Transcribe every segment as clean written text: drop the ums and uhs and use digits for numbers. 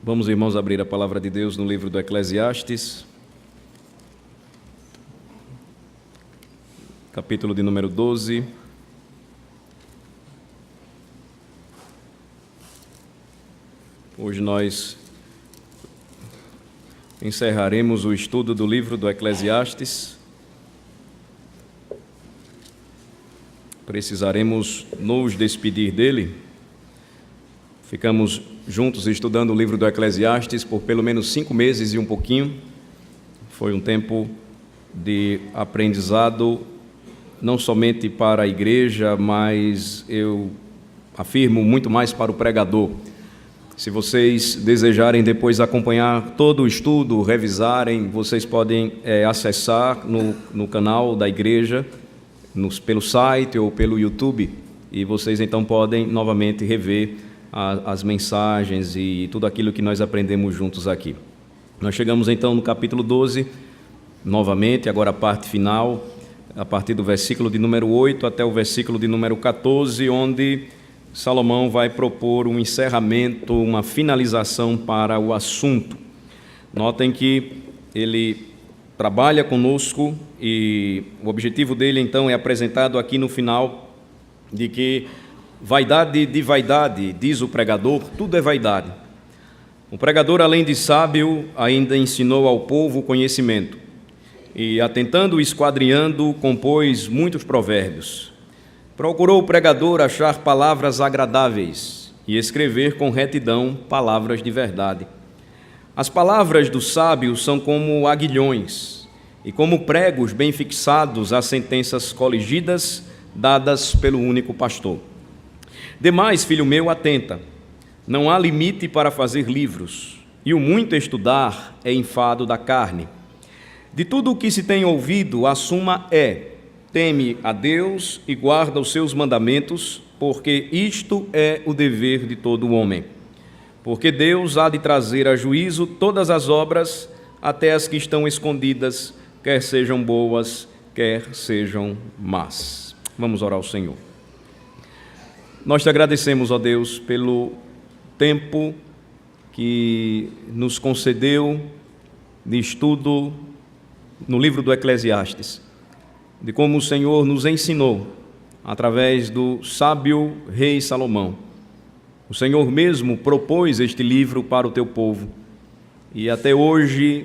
Vamos, irmãos, abrir a palavra de Deus no livro do Eclesiastes, capítulo de número 12. Hoje nós encerraremos o estudo do livro do Eclesiastes. Precisaremos nos despedir dele. Ficamos juntos estudando o livro do Eclesiastes por pelo menos 5 meses e um pouquinho. Foi um tempo de aprendizado, não somente para a igreja, mas eu afirmo muito mais para o pregador. Se vocês desejarem depois acompanhar todo o estudo, revisarem, vocês podem acessar no canal da igreja, pelo site ou pelo YouTube, e vocês então podem novamente rever as mensagens e tudo aquilo que nós aprendemos juntos aqui. Nós chegamos então no capítulo 12, novamente, agora a parte final, a partir do versículo de número 8 até o versículo de número 14, onde Salomão vai propor um encerramento, uma finalização para o assunto. Notem que ele trabalha conosco e o objetivo dele então é apresentado aqui no final, de que vaidade de vaidade, diz o pregador, tudo é vaidade. O pregador, além de sábio, ainda ensinou ao povo conhecimento e, atentando e esquadrinhando, compôs muitos provérbios. Procurou o pregador achar palavras agradáveis e escrever com retidão palavras de verdade. As palavras do sábio são como aguilhões e como pregos bem fixados a sentenças coligidas dadas pelo único pastor. Demais, filho meu, atenta, não há limite para fazer livros, e o muito estudar é enfado da carne. De tudo o que se tem ouvido, a suma é: teme a Deus e guarda os seus mandamentos, porque isto é o dever de todo homem. Porque Deus há de trazer a juízo todas as obras, até as que estão escondidas, quer sejam boas, quer sejam más. Vamos orar ao Senhor. Nós te agradecemos, ó Deus, pelo tempo que nos concedeu de estudo no livro do Eclesiastes, de como o Senhor nos ensinou através do sábio rei Salomão. O Senhor mesmo propôs este livro para o teu povo e até hoje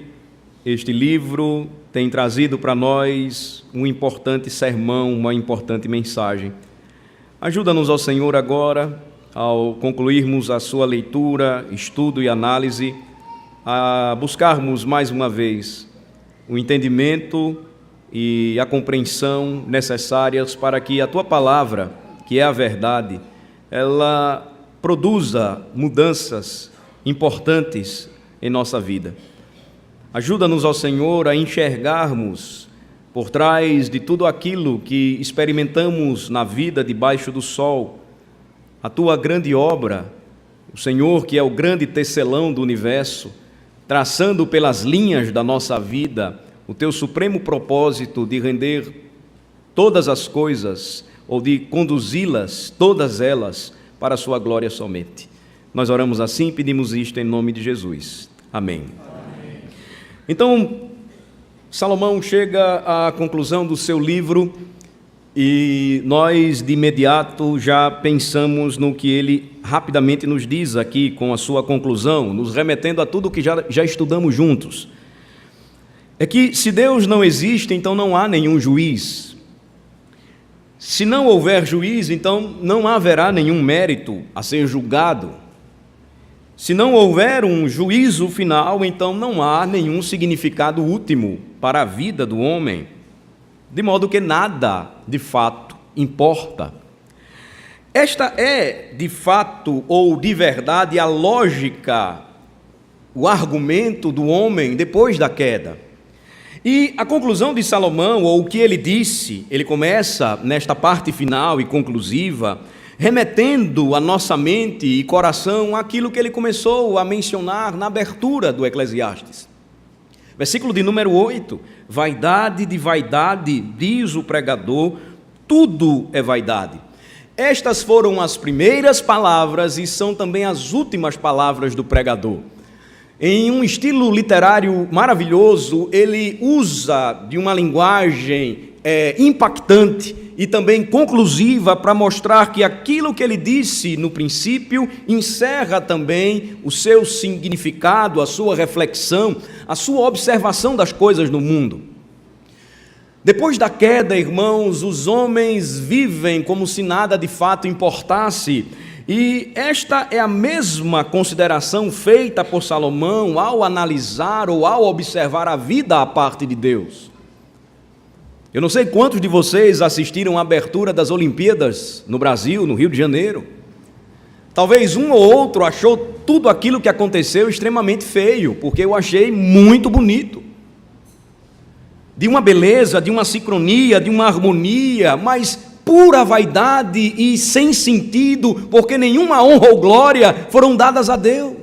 este livro tem trazido para nós um importante sermão, uma importante mensagem. Ajuda-nos, ó Senhor, agora, ao concluirmos a sua leitura, estudo e análise, a buscarmos mais uma vez o entendimento e a compreensão necessárias para que a Tua palavra, que é a verdade, ela produza mudanças importantes em nossa vida. Ajuda-nos, ó Senhor, a enxergarmos por trás de tudo aquilo que experimentamos na vida debaixo do sol, a Tua grande obra, o Senhor que é o grande tecelão do universo, traçando pelas linhas da nossa vida o Teu supremo propósito de render todas as coisas ou de conduzi-las, todas elas, para a Sua glória somente. Nós oramos assim e pedimos isto em nome de Jesus. Amém. Amém. Então, Salomão chega à conclusão do seu livro e nós de imediato já pensamos no que ele rapidamente nos diz aqui com a sua conclusão, nos remetendo a tudo que já estudamos juntos. É que se Deus não existe, então não há nenhum juiz. Se não houver juiz, então não haverá nenhum mérito a ser julgado. Se não houver um juízo final, então não há nenhum significado último para a vida do homem, de modo que nada, de fato, importa. Esta é, de fato ou de verdade, a lógica, o argumento do homem depois da queda. E a conclusão de Salomão, ou o que ele disse, ele começa nesta parte final e conclusiva, remetendo a nossa mente e coração àquilo que ele começou a mencionar na abertura do Eclesiastes. Versículo de número 8, vaidade de vaidade, diz o pregador, tudo é vaidade. Estas foram as primeiras palavras e são também as últimas palavras do pregador. Em um estilo literário maravilhoso, ele usa de uma linguagem impactante e também conclusiva para mostrar que aquilo que ele disse no princípio encerra também o seu significado, a sua reflexão, a sua observação das coisas no mundo. Depois da queda, irmãos, os homens vivem como se nada de fato importasse. E esta é a mesma consideração feita por Salomão ao analisar ou ao observar a vida à parte de Deus. Eu não sei quantos de vocês assistiram à abertura das Olimpíadas no Brasil, no Rio de Janeiro. Talvez um ou outro achou tudo aquilo que aconteceu extremamente feio, porque eu achei muito bonito. De uma beleza, de uma sincronia, de uma harmonia, mas pura vaidade e sem sentido, porque nenhuma honra ou glória foram dadas a Deus.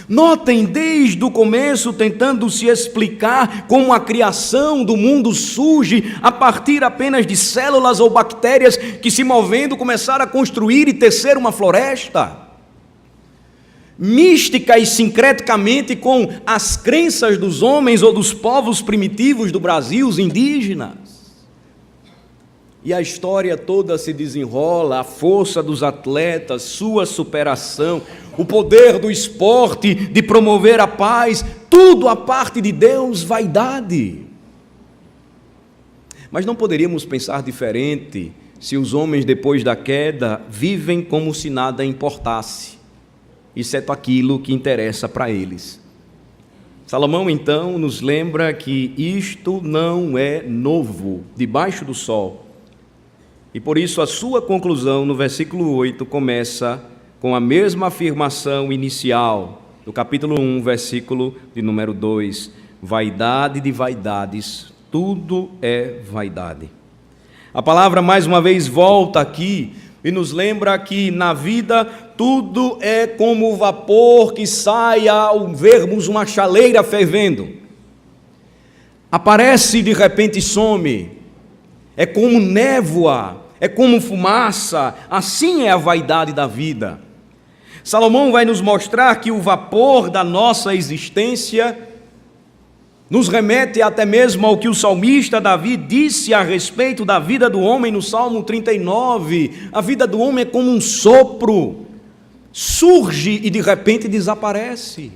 Notem, desde o começo, tentando se explicar como a criação do mundo surge a partir apenas de células ou bactérias que, se movendo, começaram a construir e tecer uma floresta. Mística e sincreticamente com as crenças dos homens ou dos povos primitivos do Brasil, os indígenas. E a história toda se desenrola, a força dos atletas, sua superação, o poder do esporte de promover a paz, tudo a parte de Deus, vaidade. Mas não poderíamos pensar diferente se os homens depois da queda vivem como se nada importasse, exceto aquilo que interessa para eles. Salomão então nos lembra que isto não é novo debaixo do sol. E por isso a sua conclusão no versículo 8 começa com a mesma afirmação inicial do capítulo 1, versículo de número 2. Vaidade de vaidades, tudo é vaidade. A palavra mais uma vez volta aqui e nos lembra que na vida tudo é como o vapor que sai ao vermos uma chaleira fervendo. Aparece e de repente some. É como névoa. É como fumaça, assim é a vaidade da vida. Salomão vai nos mostrar que o vapor da nossa existência nos remete até mesmo ao que o salmista Davi disse a respeito da vida do homem no Salmo 39. A vida do homem é como um sopro, surge e de repente desaparece.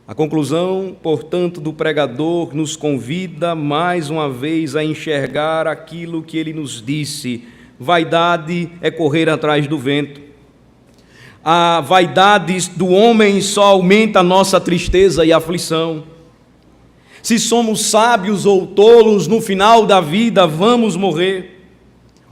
A conclusão, portanto, do pregador nos convida mais uma vez a enxergar aquilo que ele nos disse. Vaidade é correr atrás do vento. A vaidade do homem só aumenta a nossa tristeza e aflição. Se somos sábios ou tolos, no final da vida vamos morrer.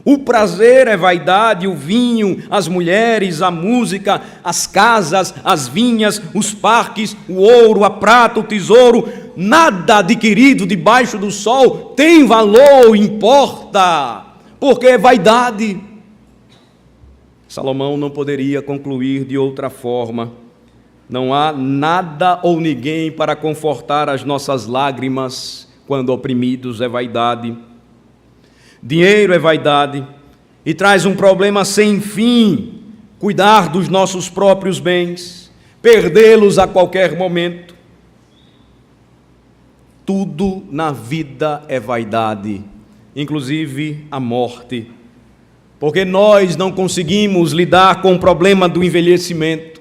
O prazer é vaidade, o vinho, as mulheres, a música, as casas, as vinhas, os parques, o ouro, a prata, o tesouro, nada adquirido debaixo do sol tem valor, importa, porque é vaidade. Salomão não poderia concluir de outra forma. Não há nada ou ninguém para confortar as nossas lágrimas quando oprimidos, é vaidade. Dinheiro é vaidade e traz um problema sem fim, cuidar dos nossos próprios bens, perdê-los a qualquer momento. Tudo na vida é vaidade, inclusive a morte, porque nós não conseguimos lidar com o problema do envelhecimento.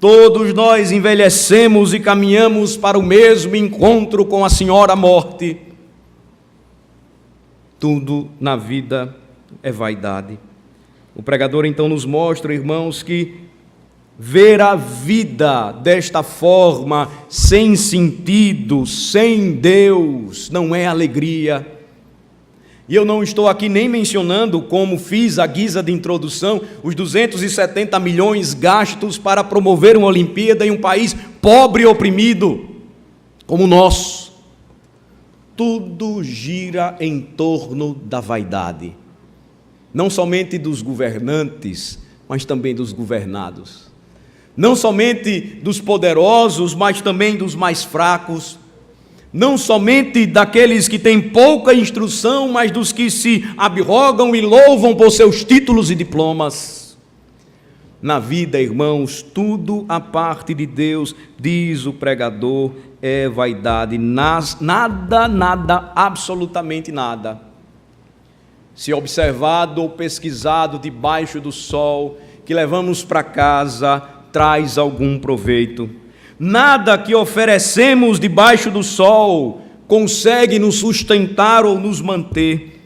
Todos nós envelhecemos e caminhamos para o mesmo encontro com a Senhora Morte. Tudo na vida é vaidade. O pregador então nos mostra, irmãos, que ver a vida desta forma, sem sentido, sem Deus, não é alegria. E eu não estou aqui nem mencionando, como fiz à guisa de introdução, os 270 milhões gastos para promover uma Olimpíada em um país pobre e oprimido como o nosso. Tudo gira em torno da vaidade, não somente dos governantes, mas também dos governados, não somente dos poderosos, mas também dos mais fracos, não somente daqueles que têm pouca instrução, mas dos que se arrogam e louvam por seus títulos e diplomas. na vida, irmãos, tudo a parte de Deus, diz o pregador, é vaidade. Nada, absolutamente nada, se observado ou pesquisado debaixo do sol, que levamos para casa, traz algum proveito. Nada que oferecemos debaixo do sol consegue nos sustentar ou nos manter.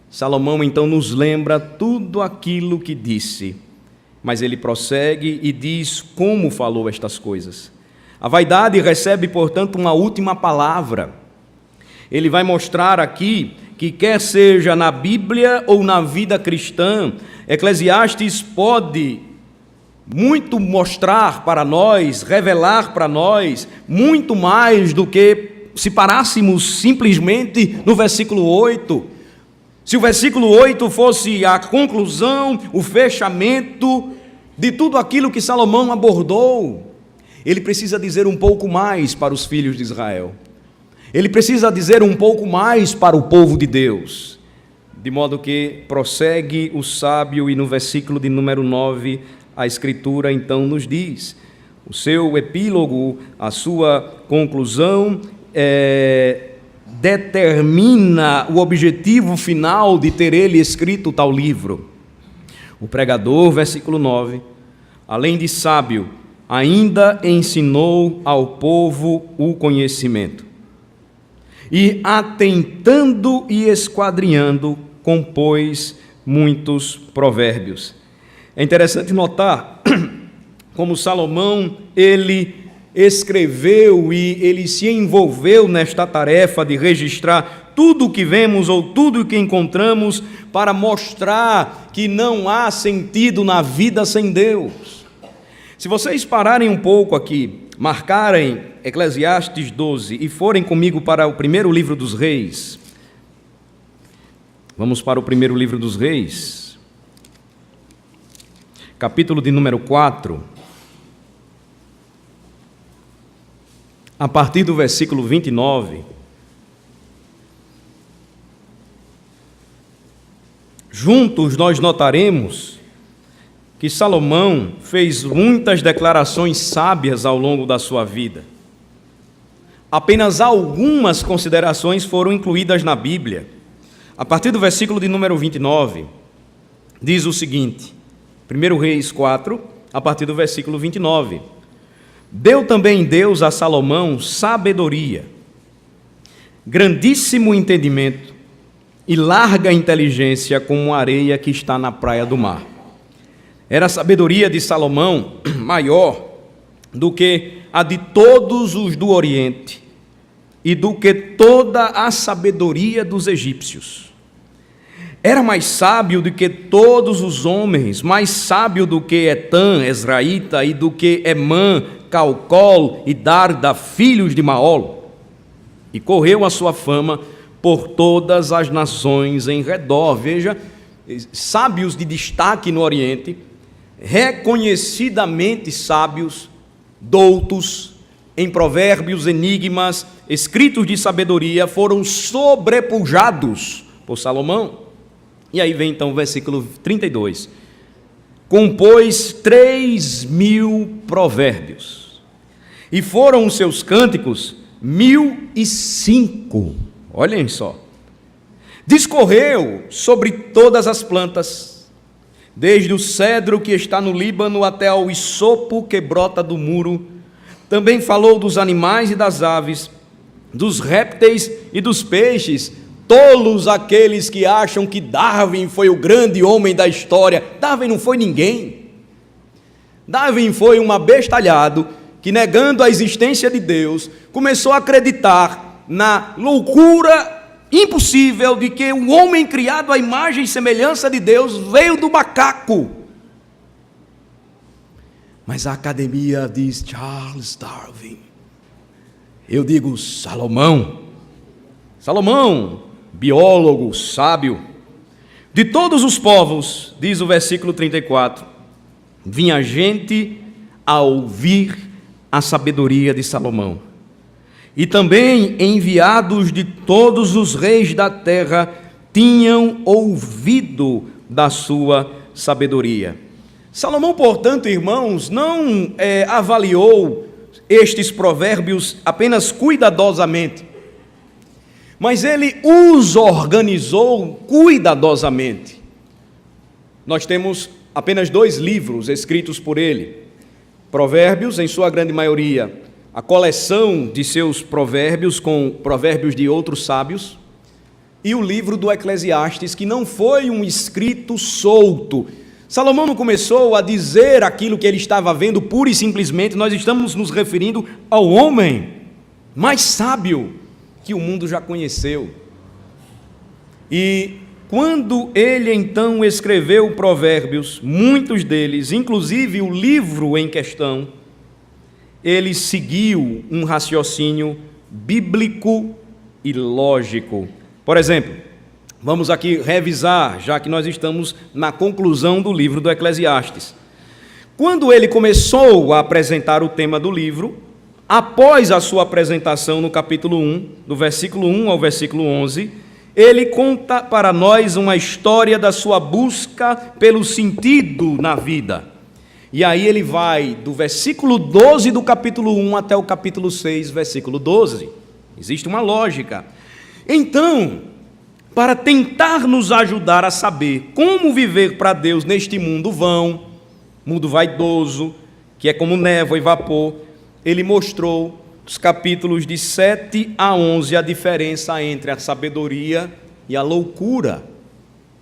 Salomão então nos lembra tudo aquilo que disse, mas ele prossegue e diz como falou estas coisas. A vaidade recebe, portanto, uma última palavra. Ele vai mostrar aqui que, quer seja na Bíblia ou na vida cristã, Eclesiastes pode muito mostrar para nós, revelar para nós, muito mais do que se parássemos simplesmente no versículo 8. Se o versículo 8 fosse a conclusão, o fechamento de tudo aquilo que Salomão abordou, ele precisa dizer um pouco mais para os filhos de Israel. Ele precisa dizer um pouco mais para o povo de Deus. De modo que prossegue o sábio e no versículo de número 9, a Escritura então nos diz, o seu epílogo, a sua conclusão, determina o objetivo final de ter ele escrito tal livro. O pregador, versículo 9, além de sábio, ainda ensinou ao povo o conhecimento. E atentando e esquadrinhando, compôs muitos provérbios. É interessante notar como Salomão, ele escreveu e ele se envolveu nesta tarefa de registrar tudo o que vemos ou tudo o que encontramos para mostrar que não há sentido na vida sem Deus. Se vocês pararem um pouco aqui, marcarem Eclesiastes 12 e forem comigo para o primeiro livro dos Reis, vamos para o primeiro livro dos Reis, capítulo de número 4, a partir do versículo 29, juntos nós notaremos que Salomão fez muitas declarações sábias ao longo da sua vida. Apenas algumas considerações foram incluídas na Bíblia. A partir do versículo de número 29, diz o seguinte, 1 Reis 4, a partir do versículo 29. Deu também Deus a Salomão sabedoria, grandíssimo entendimento e larga inteligência como a areia que está na praia do mar. Era a sabedoria de Salomão maior do que a de todos os do Oriente e do que toda a sabedoria dos egípcios. Era mais sábio do que todos os homens, mais sábio do que Etã, Ezraíta, e do que Emã, Calcol e Darda, filhos de Maol. E correu a sua fama por todas as nações em redor. Veja, sábios de destaque no Oriente, reconhecidamente sábios, doutos, em provérbios, enigmas, escritos de sabedoria, foram sobrepujados por Salomão. E aí vem então o versículo 32. Compôs 3.000 provérbios, e foram os seus cânticos 1.005. Olhem só. Discorreu sobre todas as plantas, desde o cedro que está no Líbano até ao hisopo que brota do muro. Também falou dos animais e das aves, dos répteis e dos peixes. Tolos aqueles que acham que Darwin foi o grande homem da história. Darwin não foi ninguém. Darwin foi um abestalhado que, negando a existência de Deus, começou a acreditar na loucura impossível de que o homem criado à imagem e semelhança de Deus veio do macaco. Mas a academia diz Charles Darwin. Eu digo Salomão, biólogo, sábio. De todos os povos, diz o versículo 34, vinha gente a ouvir a sabedoria de Salomão. E também enviados de todos os reis da terra tinham ouvido da sua sabedoria. Salomão, portanto, irmãos, não avaliou estes provérbios apenas cuidadosamente, mas ele os organizou cuidadosamente. Nós temos apenas 2 livros escritos por ele. Provérbios, em sua grande maioria, a coleção de seus provérbios com provérbios de outros sábios, e o livro do Eclesiastes, que não foi um escrito solto. Salomão não começou a dizer aquilo que ele estava vendo pura e simplesmente. Nós estamos nos referindo ao homem mais sábio que o mundo já conheceu. E quando ele então escreveu provérbios, muitos deles, inclusive o livro em questão, ele seguiu um raciocínio bíblico e lógico. Por exemplo, vamos aqui revisar, já que nós estamos na conclusão do livro do Eclesiastes. Quando ele começou a apresentar o tema do livro, após a sua apresentação no capítulo 1, do versículo 1 ao versículo 11, ele conta para nós uma história da sua busca pelo sentido na vida. E aí ele vai do versículo 12 do capítulo 1 até o capítulo 6, versículo 12. Existe uma lógica. Então, para tentar nos ajudar a saber como viver para Deus neste mundo vão, mundo vaidoso, que é como névoa e vapor, ele mostrou nos capítulos de 7 a 11 a diferença entre a sabedoria e a loucura.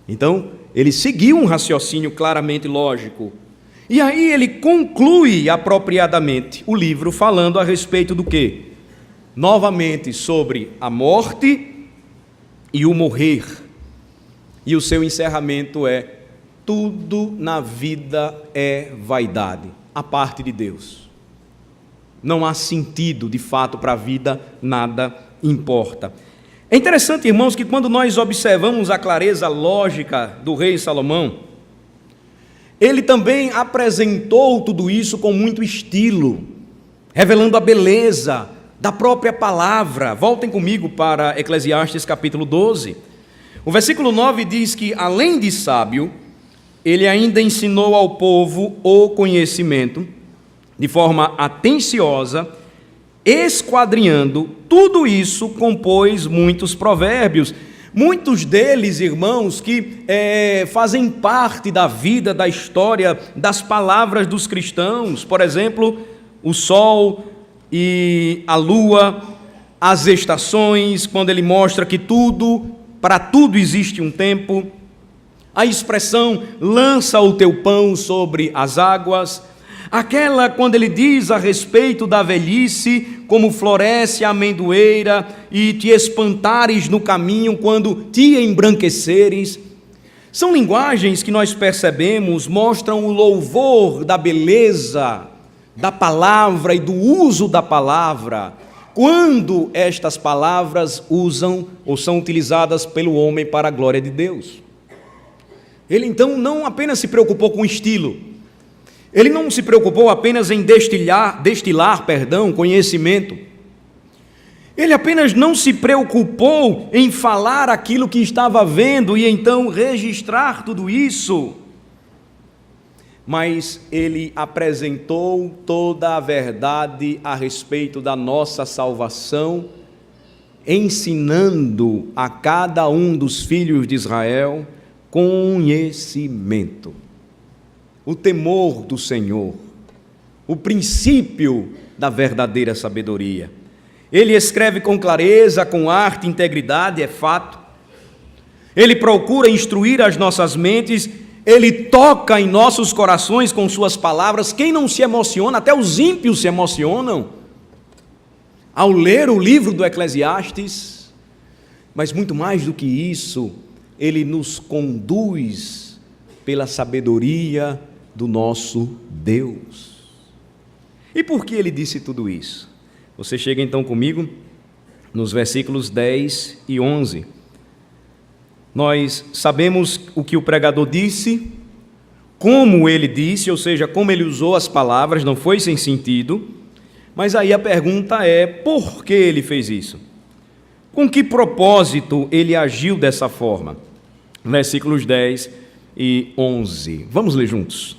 Então, ele seguiu um raciocínio claramente lógico. E aí ele conclui apropriadamente o livro falando a respeito do quê? Novamente sobre a morte e o morrer. E o seu encerramento é: tudo na vida é vaidade, a parte de Deus. Não há sentido, de fato, para a vida, nada importa. É interessante, irmãos, que quando nós observamos a clareza lógica do rei Salomão, ele também apresentou tudo isso com muito estilo, revelando a beleza da própria palavra. Voltem comigo para Eclesiastes capítulo 12. O versículo 9 diz que, além de sábio, ele ainda ensinou ao povo o conhecimento, de forma atenciosa, esquadrinhando. Tudo isso compôs muitos provérbios. Muitos deles, irmãos, que fazem parte da vida, da história, das palavras dos cristãos. Por exemplo, o sol e a lua, as estações, quando ele mostra que para tudo existe um tempo. A expressão, lança o teu pão sobre as águas. Aquela quando ele diz a respeito da velhice, como floresce a amendoeira, e te espantares no caminho quando te embranqueceres. São linguagens que nós percebemos, mostram o louvor da beleza da palavra e do uso da palavra, quando estas palavras usam ou são utilizadas pelo homem para a glória de Deus. Ele então não apenas se preocupou com o estilo, ele não se preocupou apenas em destilar conhecimento. Ele apenas não se preocupou em falar aquilo que estava vendo e então registrar tudo isso, mas ele apresentou toda a verdade a respeito da nossa salvação, ensinando a cada um dos filhos de Israel conhecimento, o temor do Senhor, o princípio da verdadeira sabedoria. Ele escreve com clareza, com arte, integridade, é fato. Ele procura instruir as nossas mentes, ele toca em nossos corações com suas palavras. Quem não se emociona? Até os ímpios se emocionam ao ler o livro do Eclesiastes. Mas muito mais do que isso, ele nos conduz pela sabedoria do nosso Deus. E por que ele disse tudo isso? Você chega então comigo nos versículos 10 e 11. Nós sabemos o que o pregador disse, como ele disse, ou seja, como ele usou as palavras, não foi sem sentido, mas aí a pergunta é: por que ele fez isso? Com que propósito ele agiu dessa forma? Versículos 10 e 11. Vamos ler juntos.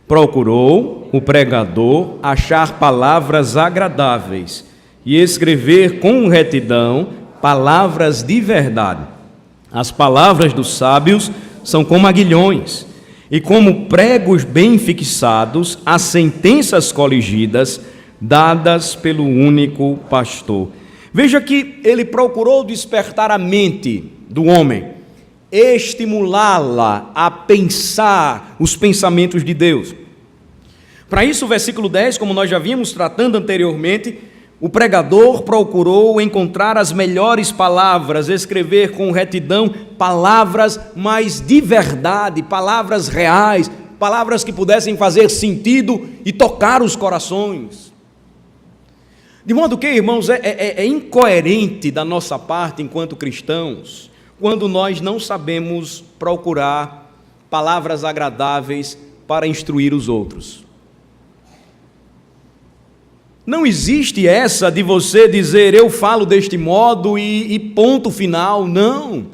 Procurou o pregador achar palavras agradáveis e escrever com retidão palavras de verdade. As palavras dos sábios são como aguilhões, e como pregos bem fixados, as sentenças coligidas, dadas pelo único pastor. Veja que ele procurou despertar a mente do homem, estimulá-la a pensar os pensamentos de Deus. Para isso, o versículo 10, como nós já vimos tratando anteriormente, o pregador procurou encontrar as melhores palavras, escrever com retidão palavras mais de verdade, palavras reais, palavras que pudessem fazer sentido e tocar os corações. De modo que, irmãos, é incoerente da nossa parte, enquanto cristãos, quando nós não sabemos procurar palavras agradáveis para instruir os outros. Não existe essa de você dizer, eu falo deste modo e ponto final, não.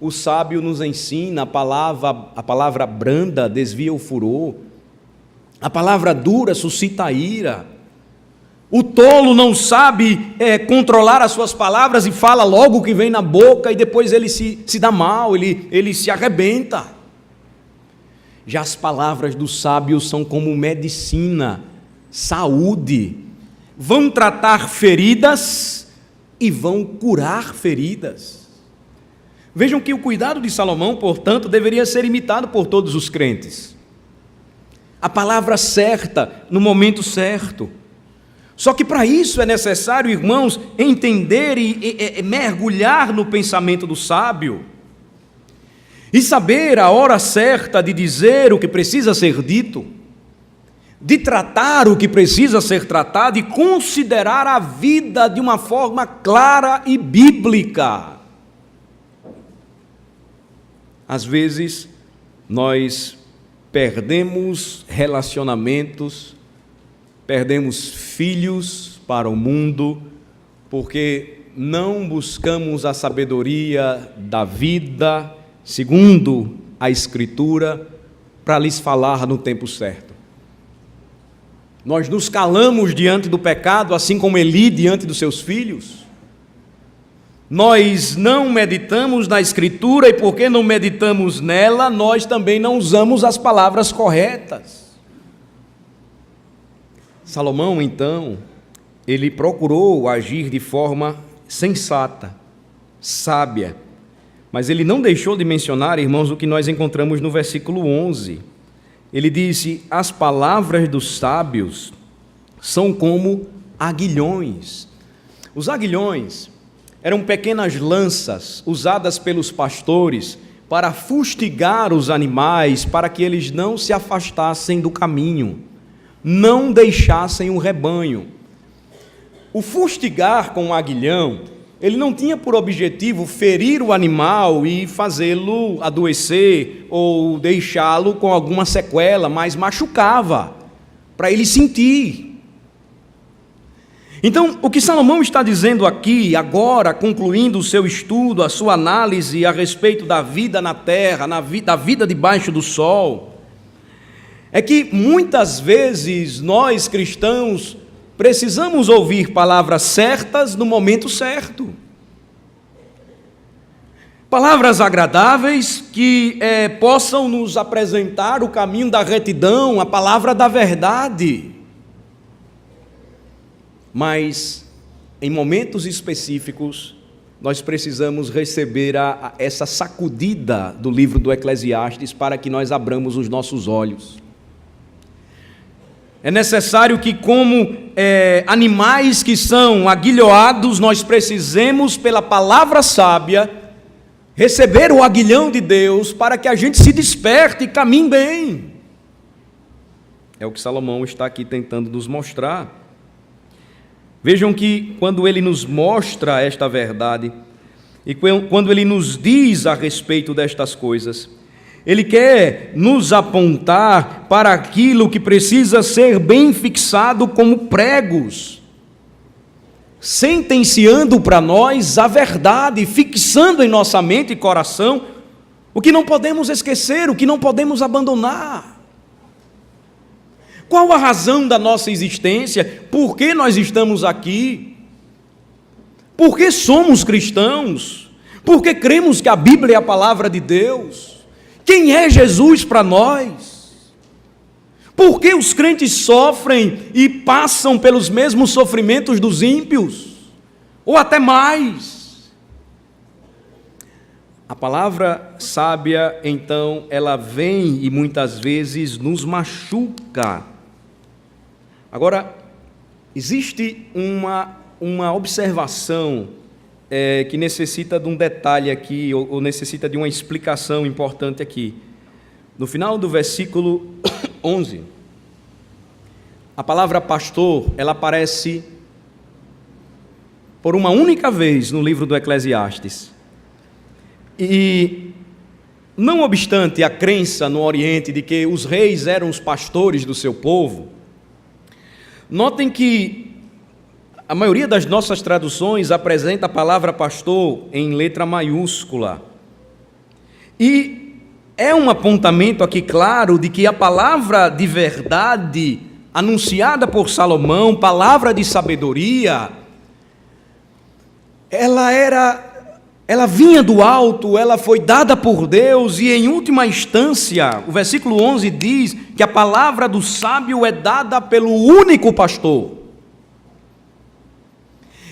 O sábio nos ensina, a palavra branda desvia o furor, a palavra dura suscita a ira. O tolo não sabe controlar as suas palavras e fala logo o que vem na boca e depois ele se dá mal, ele se arrebenta. Já as palavras dos sábios são como medicina, saúde. Vão tratar feridas e vão curar feridas. Vejam que o cuidado de Salomão, portanto, deveria ser imitado por todos os crentes. A palavra certa, no momento certo. Só que para isso é necessário, irmãos, entender e mergulhar no pensamento do sábio e saber a hora certa de dizer o que precisa ser dito, de tratar o que precisa ser tratado e considerar a vida de uma forma clara e bíblica. Às vezes, nós perdemos relacionamentos, perdemos filhos para o mundo, porque não buscamos a sabedoria da vida, segundo a Escritura, para lhes falar no tempo certo. Nós nos calamos diante do pecado, assim como Eli diante dos seus filhos. Nós não meditamos na Escritura e porque não meditamos nela, nós também não usamos as palavras corretas. Salomão, então, ele procurou agir de forma sensata, sábia, mas ele não deixou de mencionar, irmãos, o que nós encontramos no versículo 11. Ele disse, as palavras dos sábios são como aguilhões. Os aguilhões eram pequenas lanças usadas pelos pastores para fustigar os animais, para que eles não se afastassem do caminho, não deixassem o rebanho. O fustigar com o aguilhão, ele não tinha por objetivo ferir o animal e fazê-lo adoecer ou deixá-lo com alguma sequela, mas machucava, para ele sentir. Então, o que Salomão está dizendo aqui, agora, concluindo o seu estudo, a sua análise a respeito da vida na terra, da vida debaixo do sol, é que muitas vezes nós cristãos precisamos ouvir palavras certas no momento certo. Palavras agradáveis que possam nos apresentar o caminho da retidão, a palavra da verdade. Mas, em momentos específicos, nós precisamos receber essa sacudida do livro do Eclesiastes para que nós abramos os nossos olhos. É necessário que, como animais que são aguilhoados, nós precisemos, pela palavra sábia, receber o aguilhão de Deus para que a gente se desperte e caminhe bem. É o que Salomão está aqui tentando nos mostrar. Vejam que quando ele nos mostra esta verdade e quando ele nos diz a respeito destas coisas, ele quer nos apontar para aquilo que precisa ser bem fixado como pregos, sentenciando para nós a verdade, fixando em nossa mente e coração o que não podemos esquecer, o que não podemos abandonar. Qual a razão da nossa existência? Por que nós estamos aqui? Por que somos cristãos? Por que cremos que a Bíblia é a palavra de Deus? Quem é Jesus para nós? Por que os crentes sofrem e passam pelos mesmos sofrimentos dos ímpios? Ou até mais? A palavra sábia, então, ela vem e muitas vezes nos machuca. Agora, existe uma observação que necessita de um detalhe aqui, ou necessita de uma explicação importante aqui. No final do versículo 11, a palavra pastor, ela aparece por uma única vez no livro do Eclesiastes. E, não obstante a crença no Oriente de que os reis eram os pastores do seu povo, notem que a maioria das nossas traduções apresenta a palavra pastor em letra maiúscula. E é um apontamento aqui claro de que a palavra de verdade anunciada por Salomão, palavra de sabedoria, ela vinha do alto, ela foi dada por Deus e, em última instância, o versículo 11 diz que a palavra do sábio é dada pelo único pastor.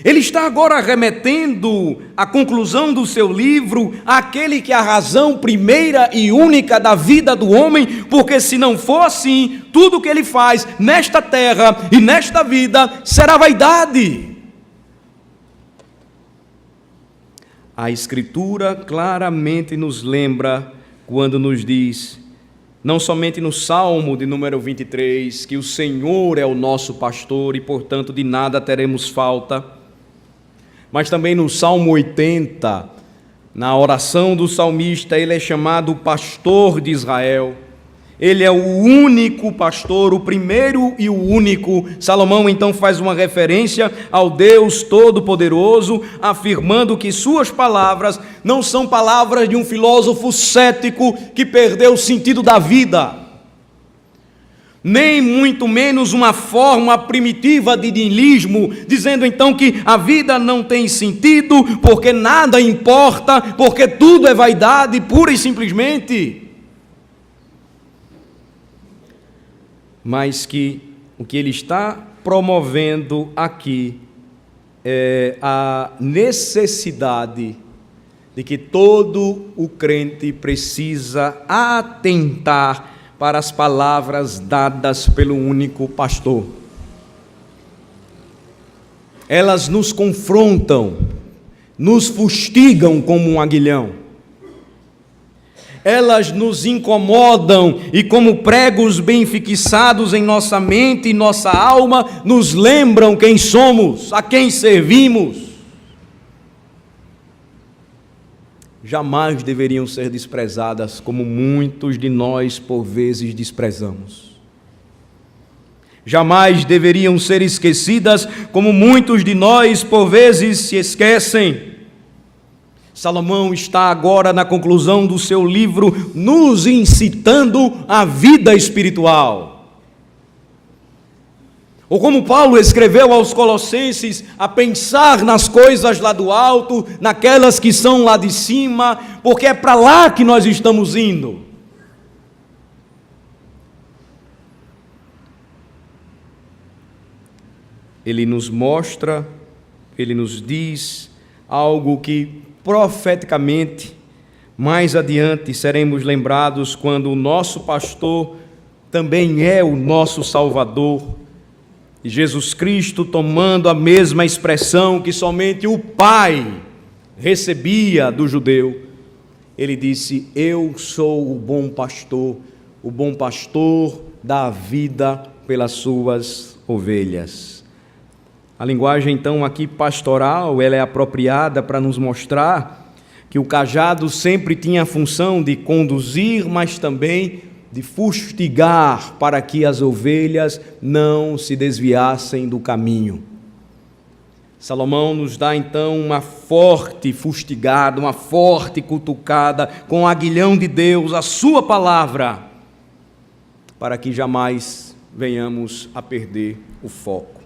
Ele está agora remetendo a conclusão do seu livro àquele que é a razão primeira e única da vida do homem, porque se não for assim, tudo o que ele faz nesta terra e nesta vida será vaidade. A Escritura claramente nos lembra quando nos diz, não somente no Salmo de número 23, que o Senhor é o nosso pastor e, portanto, de nada teremos falta, mas também no Salmo 80, na oração do salmista, ele é chamado pastor de Israel. Ele é o único pastor, o primeiro e o único. Salomão então faz uma referência ao Deus Todo-Poderoso, afirmando que suas palavras não são palavras de um filósofo cético que perdeu o sentido da vida, nem muito menos uma forma primitiva de niilismo, dizendo então que a vida não tem sentido, porque nada importa, porque tudo é vaidade, pura e simplesmente. Mas que o que ele está promovendo aqui é a necessidade de que todo o crente precisa atentar para as palavras dadas pelo único pastor. Elas nos confrontam, nos fustigam como um aguilhão. Elas nos incomodam e, como pregos bem fixados em nossa mente e nossa alma, nos lembram quem somos, a quem servimos. Jamais deveriam ser desprezadas como muitos de nós por vezes desprezamos. Jamais deveriam ser esquecidas como muitos de nós por vezes se esquecem. Salomão está agora na conclusão do seu livro nos incitando à vida espiritual. Ou como Paulo escreveu aos Colossenses, a pensar nas coisas lá do alto, naquelas que são lá de cima, porque é para lá que nós estamos indo. Ele nos mostra, ele nos diz algo que profeticamente, mais adiante seremos lembrados quando o nosso pastor também é o nosso Salvador. E Jesus Cristo, tomando a mesma expressão que somente o Pai recebia do judeu, ele disse: eu sou o bom pastor dá a vida pelas suas ovelhas. A linguagem, então, aqui pastoral, ela é apropriada para nos mostrar que o cajado sempre tinha a função de conduzir, mas também de fustigar para que as ovelhas não se desviassem do caminho. Salomão nos dá, então, uma forte fustigada, uma forte cutucada com o aguilhão de Deus, a sua palavra, para que jamais venhamos a perder o foco.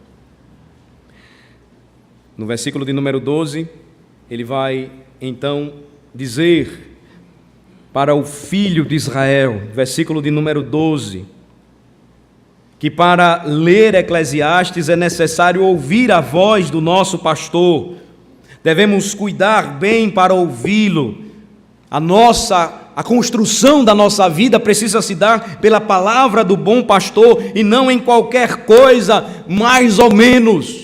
No versículo de número 12, ele vai então dizer para o filho de Israel, versículo de número 12, que para ler Eclesiastes é necessário ouvir a voz do nosso pastor, devemos cuidar bem para ouvi-lo. A construção da nossa vida precisa se dar pela palavra do bom pastor e não em qualquer coisa, mais ou menos.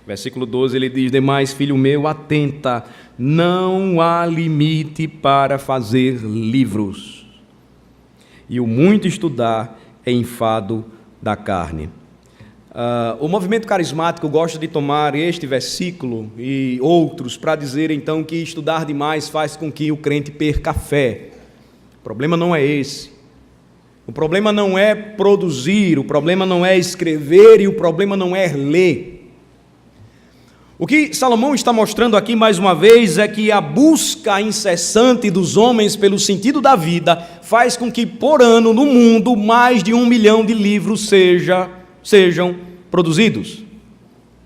Versículo 12, ele diz: demais, filho meu, atenta, não há limite para fazer livros, e o muito estudar é enfado da carne. O movimento carismático gosta de tomar este versículo e outros para dizer então que estudar demais faz com que o crente perca a fé. O problema não é esse. O problema não é produzir, o problema não é escrever e o problema não é ler. O que Salomão está mostrando aqui mais uma vez é que a busca incessante dos homens pelo sentido da vida faz com que por ano no mundo mais de 1 milhão de livros sejam produzidos.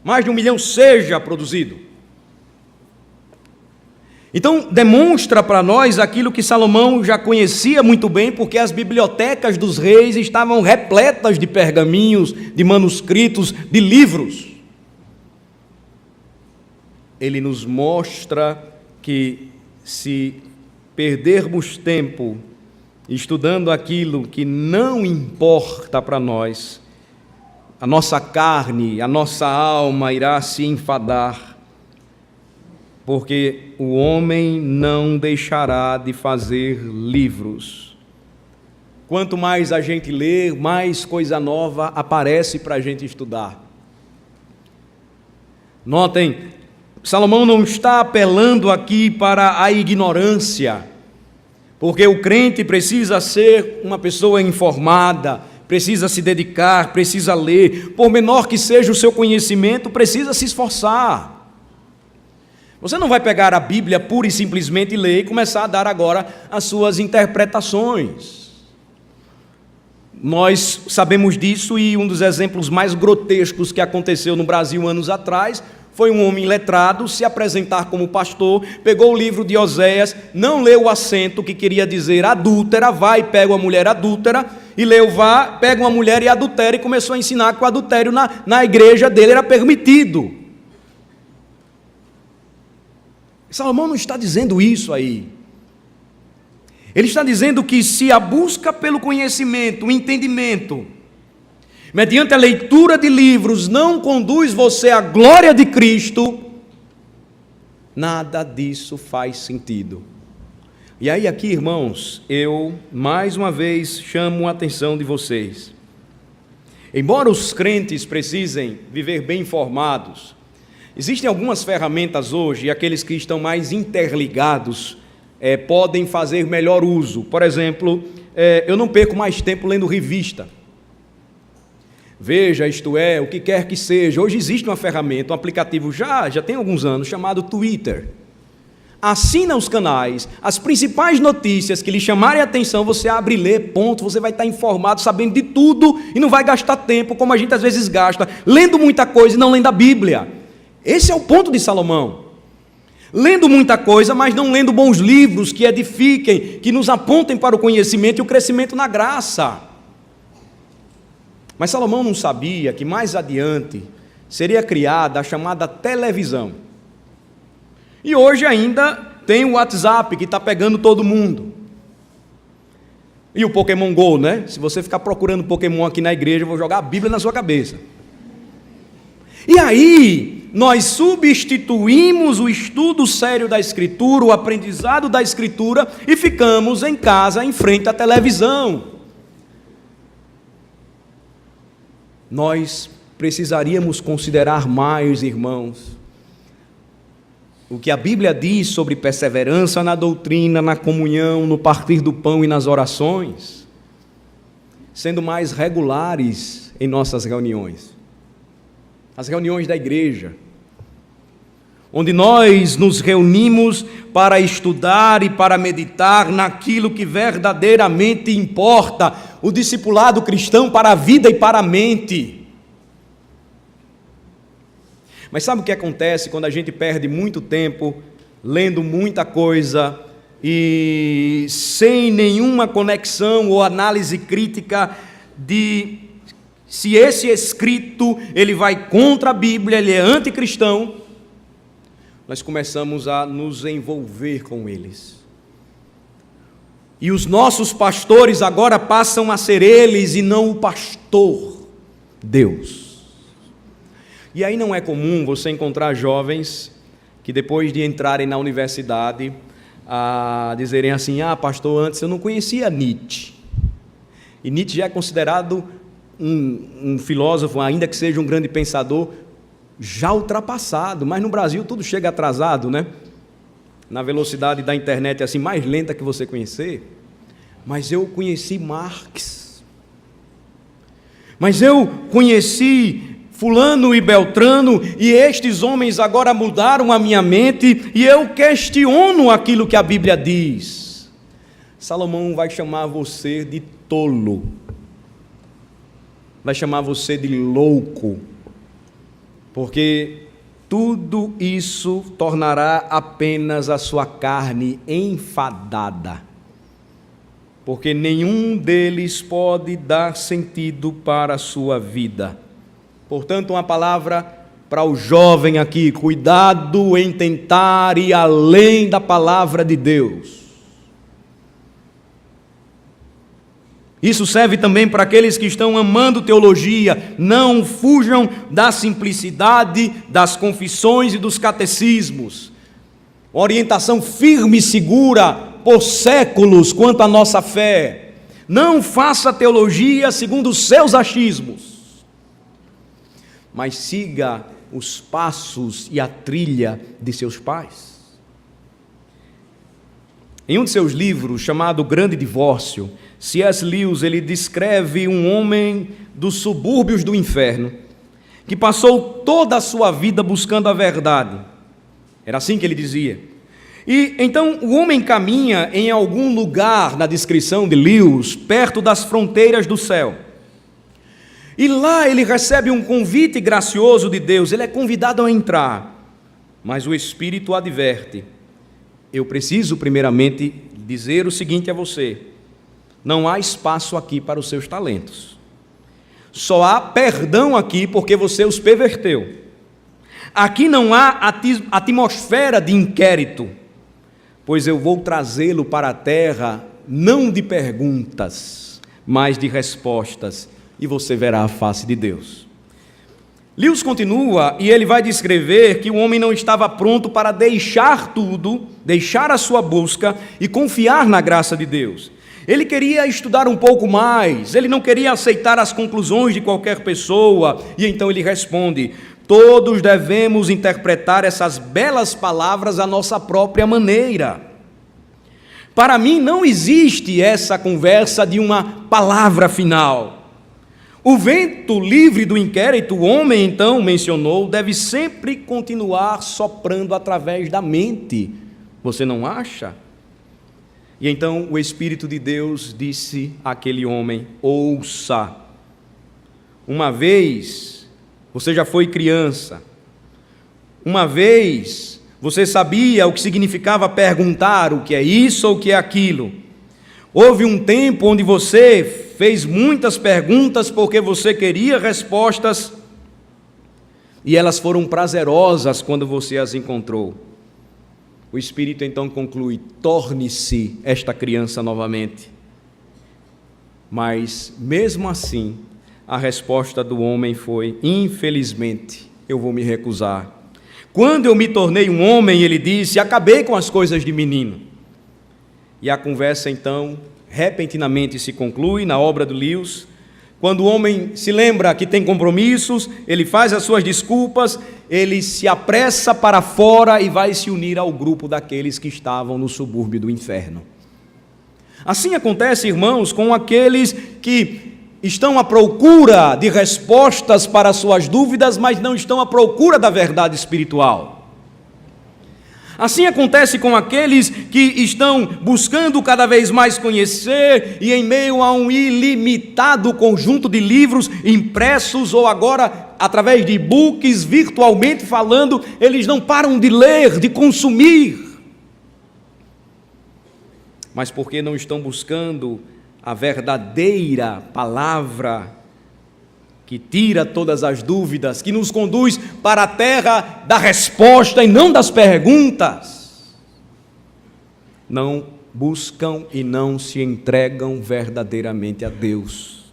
Mais de 1 milhão seja produzido. Então demonstra para nós aquilo que Salomão já conhecia muito bem, porque as bibliotecas dos reis estavam repletas de pergaminhos, de manuscritos, de livros. Ele nos mostra que se perdermos tempo estudando aquilo que não importa para nós, a nossa carne, a nossa alma irá se enfadar, porque o homem não deixará de fazer livros. Quanto mais a gente lê, mais coisa nova aparece para a gente estudar. Notem, Salomão não está apelando aqui para a ignorância, porque o crente precisa ser uma pessoa informada, precisa se dedicar, precisa ler, por menor que seja o seu conhecimento, precisa se esforçar. Você não vai pegar a Bíblia pura e simplesmente ler e começar a dar agora as suas interpretações. Nós sabemos disso e um dos exemplos mais grotescos que aconteceu no Brasil anos atrás foi um homem letrado se apresentar como pastor, pegou o livro de Oséias, não leu o acento que queria dizer adúltera, vai e pega uma mulher adúltera, e leu vá, pega uma mulher e adultera, e começou a ensinar que o adultério na igreja dele era permitido. Salomão não está dizendo isso aí. Ele está dizendo que se a busca pelo conhecimento, o entendimento, mediante a leitura de livros, não conduz você à glória de Cristo, nada disso faz sentido. E aí aqui, irmãos, eu mais uma vez chamo a atenção de vocês. Embora os crentes precisem viver bem informados, existem algumas ferramentas hoje, e aqueles que estão mais interligados podem fazer melhor uso. Por exemplo, eu não perco mais tempo lendo revista. Veja, isto é, o que quer que seja. Hoje existe uma ferramenta, um aplicativo já tem alguns anos, chamado Twitter. Assina os canais, as principais notícias que lhe chamarem a atenção, você abre e lê, ponto, você vai estar informado, sabendo de tudo e não vai gastar tempo, como a gente às vezes gasta, lendo muita coisa e não lendo a Bíblia. Esse é o ponto de Salomão. Lendo muita coisa, mas não lendo bons livros que edifiquem, que nos apontem para o conhecimento e o crescimento na graça. Mas Salomão não sabia que mais adiante seria criada a chamada televisão. E hoje ainda tem o WhatsApp que está pegando todo mundo. E o Pokémon Go, né? Se você ficar procurando Pokémon aqui na igreja, eu vou jogar a Bíblia na sua cabeça. E aí, nós substituímos o estudo sério da Escritura, o aprendizado da Escritura, e ficamos em casa, em frente à televisão. Nós precisaríamos considerar mais, irmãos, o que a Bíblia diz sobre perseverança na doutrina, na comunhão, no partir do pão e nas orações, sendo mais regulares em nossas reuniões, as reuniões da igreja. onde nós nos reunimos para estudar e para meditar naquilo que verdadeiramente importa, o discipulado cristão para a vida e para a mente. Mas sabe o que acontece quando a gente perde muito tempo lendo muita coisa e sem nenhuma conexão ou análise crítica de se esse escrito ele vai contra a Bíblia, ele é anticristão? Nós começamos a nos envolver com eles. E os nossos pastores agora passam a ser eles e não o pastor, Deus. E aí não é comum você encontrar jovens que depois de entrarem na universidade, dizerem assim: pastor, antes eu não conhecia Nietzsche. E Nietzsche já é considerado um filósofo, ainda que seja um grande pensador, já ultrapassado, mas no Brasil tudo chega atrasado, né? Na velocidade da internet, assim, mais lenta que você conhecer. Mas eu conheci Marx. Mas eu conheci fulano e beltrano, e estes homens agora mudaram a minha mente, e eu questiono aquilo que a Bíblia diz. Salomão vai chamar você de tolo. Vai chamar você de louco. Porque tudo isso tornará apenas a sua carne enfadada. Porque nenhum deles pode dar sentido para a sua vida. Portanto, uma palavra para o jovem aqui: cuidado em tentar ir além da palavra de Deus. Isso serve também para aqueles que estão amando teologia. Não fujam da simplicidade das confissões e dos catecismos. Orientação firme e segura por séculos quanto à nossa fé. Não faça teologia segundo os seus achismos, mas siga os passos e a trilha de seus pais. Em um de seus livros, chamado Grande Divórcio, C.S. Lewis ele descreve um homem dos subúrbios do inferno, que passou toda a sua vida buscando a verdade. Era assim que ele dizia. E então o homem caminha em algum lugar, na descrição de Lewis, perto das fronteiras do céu. E lá ele recebe um convite gracioso de Deus, ele é convidado a entrar, mas o Espírito adverte: eu preciso primeiramente dizer o seguinte a você: não há espaço aqui para os seus talentos. Só há perdão aqui porque você os perverteu. Aqui não há atmosfera de inquérito, pois eu vou trazê-lo para a terra não de perguntas, mas de respostas, e você verá a face de Deus. Lewis continua e ele vai descrever que o homem não estava pronto para deixar tudo, deixar a sua busca e confiar na graça de Deus. Ele queria estudar um pouco mais, ele não queria aceitar as conclusões de qualquer pessoa, e então ele responde: todos devemos interpretar essas belas palavras à nossa própria maneira. Para mim não existe essa conversa de uma palavra final. O vento livre do inquérito, o homem então mencionou, deve sempre continuar soprando através da mente. Você não acha? E então o Espírito de Deus disse àquele homem: ouça, uma vez você já foi criança, uma vez você sabia o que significava perguntar o que é isso ou o que é aquilo. Houve um tempo onde você fez muitas perguntas porque você queria respostas, e elas foram prazerosas quando você as encontrou. O Espírito então conclui: torne-se esta criança novamente. Mas, mesmo assim, a resposta do homem foi: infelizmente, eu vou me recusar. Quando eu me tornei um homem, ele disse, acabei com as coisas de menino. E a conversa então, repentinamente se conclui na obra do Lewis. Quando o homem se lembra que tem compromissos, ele faz as suas desculpas, ele se apressa para fora e vai se unir ao grupo daqueles que estavam no subúrbio do inferno. Assim acontece, irmãos, com aqueles que estão à procura de respostas para suas dúvidas, mas não estão à procura da verdade espiritual. Assim acontece com aqueles que estão buscando cada vez mais conhecer e em meio a um ilimitado conjunto de livros impressos ou agora através de e-books, virtualmente falando, eles não param de ler, de consumir. Mas porque não estão buscando a verdadeira palavra que tira todas as dúvidas, que nos conduz para a terra da resposta e não das perguntas, não buscam e não se entregam verdadeiramente a Deus.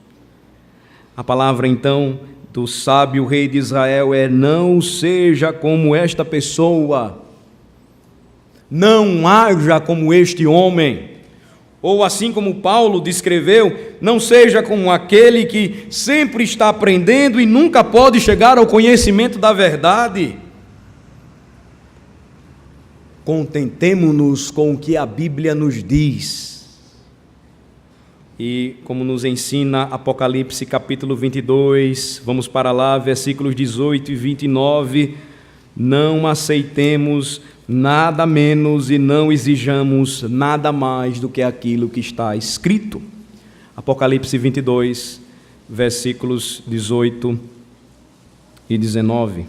A palavra então do sábio rei de Israel é: não seja como esta pessoa, não haja como este homem. Ou assim como Paulo descreveu, não seja como aquele que sempre está aprendendo e nunca pode chegar ao conhecimento da verdade. Contentemo-nos com o que a Bíblia nos diz. E como nos ensina Apocalipse capítulo 22, vamos para lá, versículos 18 e 29, não aceitemos nada menos e não exijamos nada mais do que aquilo que está escrito. Apocalipse 22, versículos 18 e 19.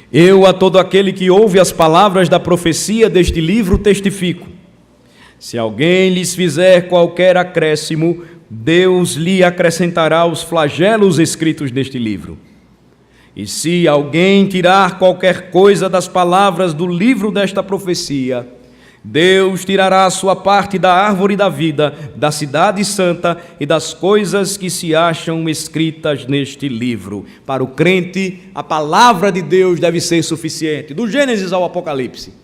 Eu a todo aquele que ouve as palavras da profecia deste livro testifico: se alguém lhes fizer qualquer acréscimo, Deus lhe acrescentará os flagelos escritos neste livro. E se alguém tirar qualquer coisa das palavras do livro desta profecia, Deus tirará a sua parte da árvore da vida, da cidade santa e das coisas que se acham escritas neste livro. Para o crente, a palavra de Deus deve ser suficiente, do Gênesis ao Apocalipse.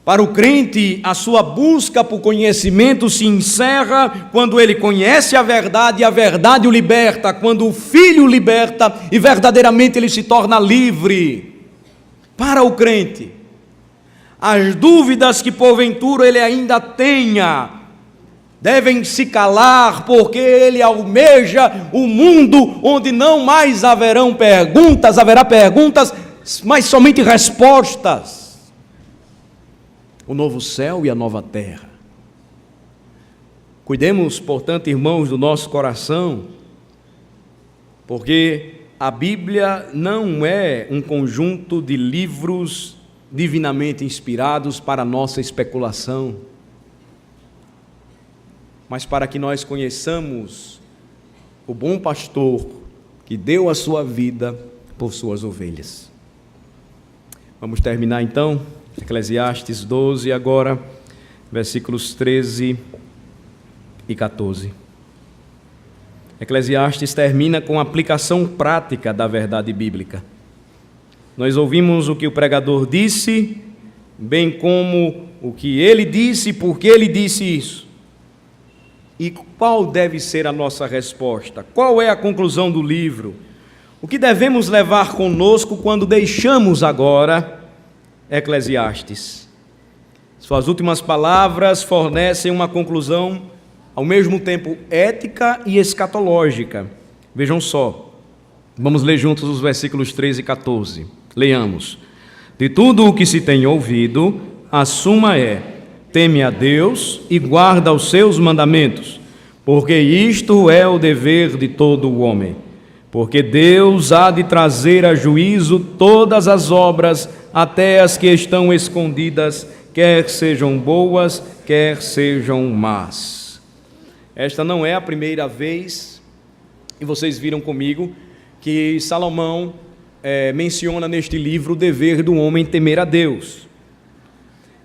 Para o crente, a sua busca por conhecimento se encerra quando ele conhece a verdade e a verdade o liberta, quando o Filho o liberta e verdadeiramente ele se torna livre. Para o crente, as dúvidas que porventura ele ainda tenha devem se calar, porque ele almeja o mundo onde não mais haverá perguntas, mas somente respostas. O novo céu e a nova terra. Cuidemos, portanto, irmãos, do nosso coração, porque a Bíblia não é um conjunto de livros divinamente inspirados para nossa especulação, mas para que nós conheçamos o bom pastor que deu a sua vida por suas ovelhas. Vamos terminar então Eclesiastes 12 agora, versículos 13 e 14. Eclesiastes termina com a aplicação prática da verdade bíblica. Nós ouvimos o que o pregador disse, bem como o que ele disse, por que ele disse isso. E qual deve ser a nossa resposta? Qual é a conclusão do livro? O que devemos levar conosco quando deixamos agora Eclesiastes? Suas últimas palavras fornecem uma conclusão ao mesmo tempo ética e escatológica. Vejam só, vamos ler juntos os versículos 13 e 14. Leamos: de tudo o que se tem ouvido, a suma é: teme a Deus e guarda os seus mandamentos, porque isto é o dever de todo o homem. Porque Deus há de trazer a juízo todas as obras, até as que estão escondidas, quer sejam boas, quer sejam más. Esta não é a primeira vez, e vocês viram comigo, que Salomão menciona neste livro o dever do homem temer a Deus.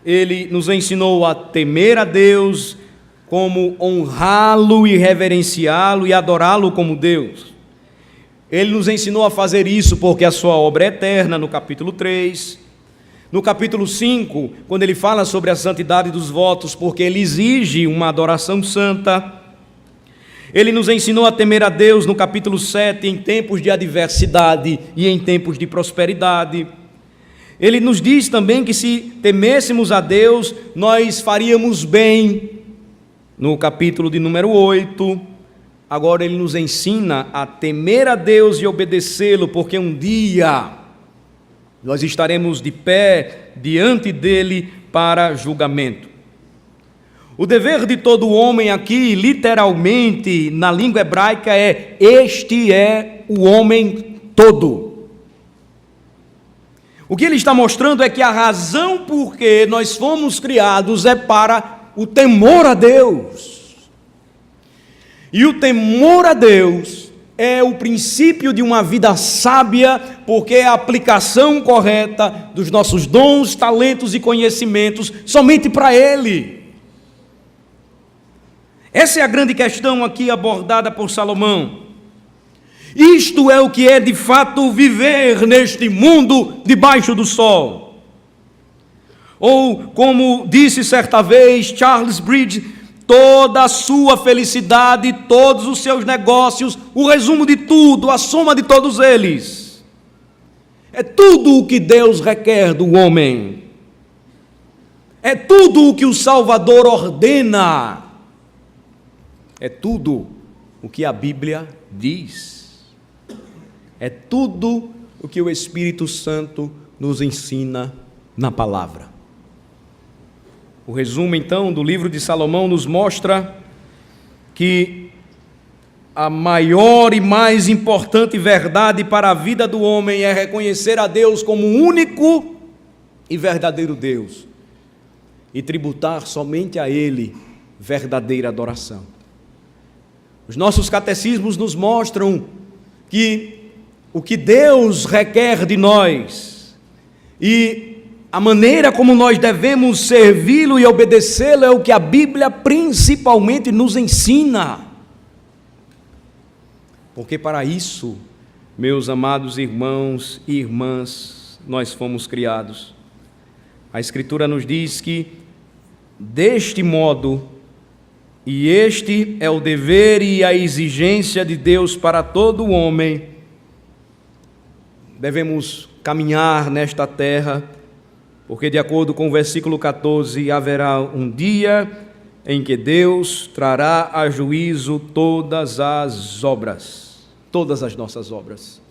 Ele nos ensinou a temer a Deus, como honrá-lo e reverenciá-lo e adorá-lo como Deus. Ele nos ensinou a fazer isso porque a sua obra é eterna, no capítulo 3. No capítulo 5, quando ele fala sobre a santidade dos votos, porque ele exige uma adoração santa. Ele nos ensinou a temer a Deus no capítulo 7, em tempos de adversidade e em tempos de prosperidade. Ele nos diz também que se temêssemos a Deus, nós faríamos bem, no capítulo de número 8, agora ele nos ensina a temer a Deus e obedecê-lo, porque um dia nós estaremos de pé diante dele para julgamento. O dever de todo homem aqui, literalmente, na língua hebraica, é: este é o homem todo. O que ele está mostrando é que a razão por que nós fomos criados é para o temor a Deus. E o temor a Deus é o princípio de uma vida sábia, porque é a aplicação correta dos nossos dons, talentos e conhecimentos somente para Ele. Essa é a grande questão aqui abordada por Salomão. Isto é o que é de fato viver neste mundo debaixo do sol. Ou, como disse certa vez Charles Bridges, toda a sua felicidade, todos os seus negócios, o resumo de tudo, a soma de todos eles, é tudo o que Deus requer do homem. É tudo o que o Salvador ordena. É tudo o que a Bíblia diz. É tudo o que o Espírito Santo nos ensina na palavra. O resumo, então, do livro de Salomão nos mostra que a maior e mais importante verdade para a vida do homem é reconhecer a Deus como único e verdadeiro Deus e tributar somente a Ele verdadeira adoração. Os nossos catecismos nos mostram que o que Deus requer de nós e a maneira como nós devemos servi-lo e obedecê-lo é o que a Bíblia principalmente nos ensina. Porque para isso, meus amados irmãos e irmãs, nós fomos criados. A Escritura nos diz que, deste modo, e este é o dever e a exigência de Deus para todo homem, devemos caminhar nesta terra, porque de acordo com o versículo 14, haverá um dia em que Deus trará a juízo todas as obras, todas as nossas obras,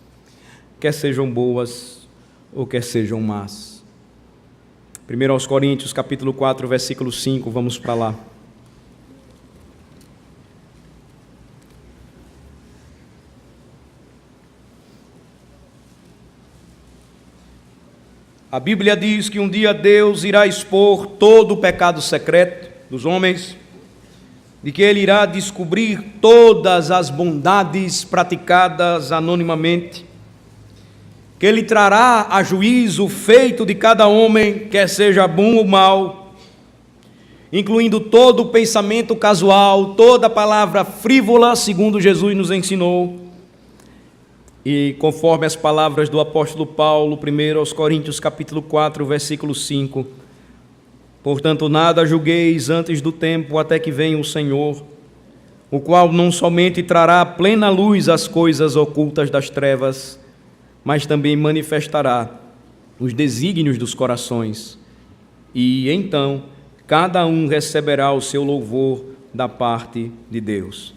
quer sejam boas ou quer sejam más. 1 Coríntios capítulo 4, versículo 5, vamos para lá. A Bíblia diz que um dia Deus irá expor todo o pecado secreto dos homens, de que Ele irá descobrir todas as bondades praticadas anonimamente, que Ele trará a juízo o feito de cada homem, quer seja bom ou mau, incluindo todo o pensamento casual, toda palavra frívola, segundo Jesus nos ensinou. E conforme as palavras do apóstolo Paulo, 1 Coríntios capítulo 4, versículo 5, portanto nada julgueis antes do tempo até que venha o Senhor, o qual não somente trará à plena luz as coisas ocultas das trevas, mas também manifestará os desígnios dos corações, e então cada um receberá o seu louvor da parte de Deus.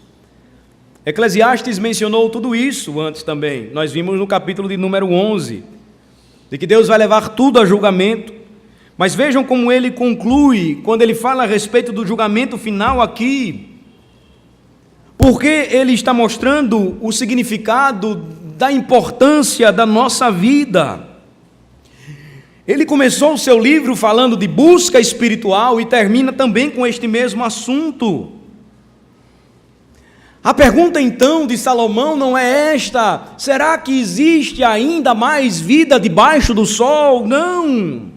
Eclesiastes mencionou tudo isso antes também. Nós vimos no capítulo de número 11, de que Deus vai levar tudo a julgamento. Mas vejam como ele conclui, quando ele fala a respeito do julgamento final aqui. Porque ele está mostrando o significado da importância da nossa vida. Ele começou o seu livro falando de busca espiritual e termina também com este mesmo assunto. A pergunta então de Salomão não é esta: será que existe ainda mais vida debaixo do sol? Não.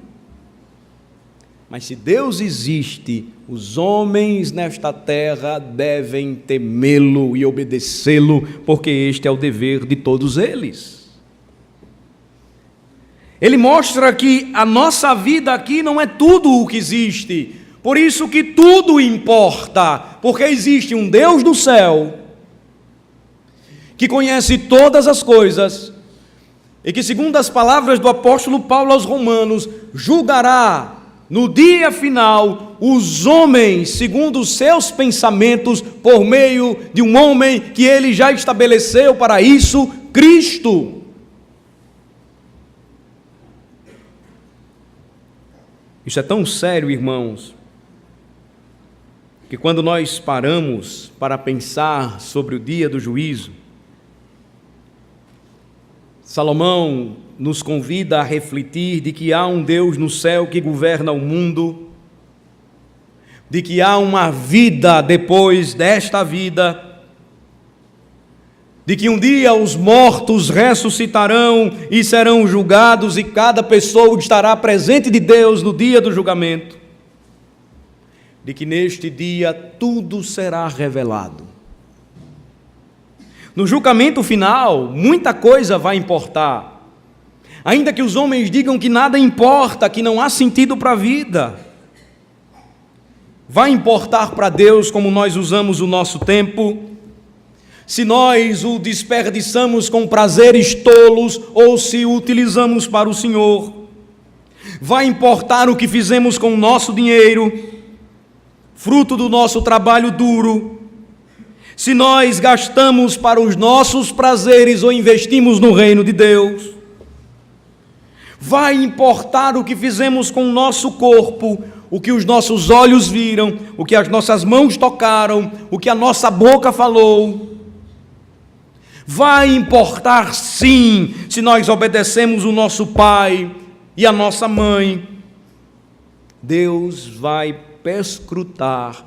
Mas se Deus existe, os homens nesta terra devem temê-lo e obedecê-lo, porque este é o dever de todos eles. Ele mostra que a nossa vida aqui não é tudo o que existe, por isso que tudo importa, porque existe um Deus do céu, que conhece todas as coisas, e que, segundo as palavras do apóstolo Paulo aos Romanos, julgará no dia final, os homens, segundo os seus pensamentos, por meio de um homem que ele já estabeleceu para isso, Cristo. Isso é tão sério, irmãos, que quando nós paramos para pensar sobre o dia do juízo, Salomão nos convida a refletir de que há um Deus no céu que governa o mundo, de que há uma vida depois desta vida, de que um dia os mortos ressuscitarão e serão julgados e cada pessoa estará presente de Deus no dia do julgamento, de que neste dia tudo será revelado. No julgamento final, muita coisa vai importar. Ainda que os homens digam que nada importa, que não há sentido para a vida, vai importar para Deus como nós usamos o nosso tempo, se nós o desperdiçamos com prazeres tolos ou se o utilizamos para o Senhor. Vai importar o que fizemos com o nosso dinheiro, fruto do nosso trabalho duro, se nós gastamos para os nossos prazeres ou investimos no reino de Deus. Vai importar o que fizemos com o nosso corpo, o que os nossos olhos viram, o que as nossas mãos tocaram, o que a nossa boca falou. Vai importar sim, se nós obedecemos o nosso pai e a nossa mãe. Deus vai perscrutar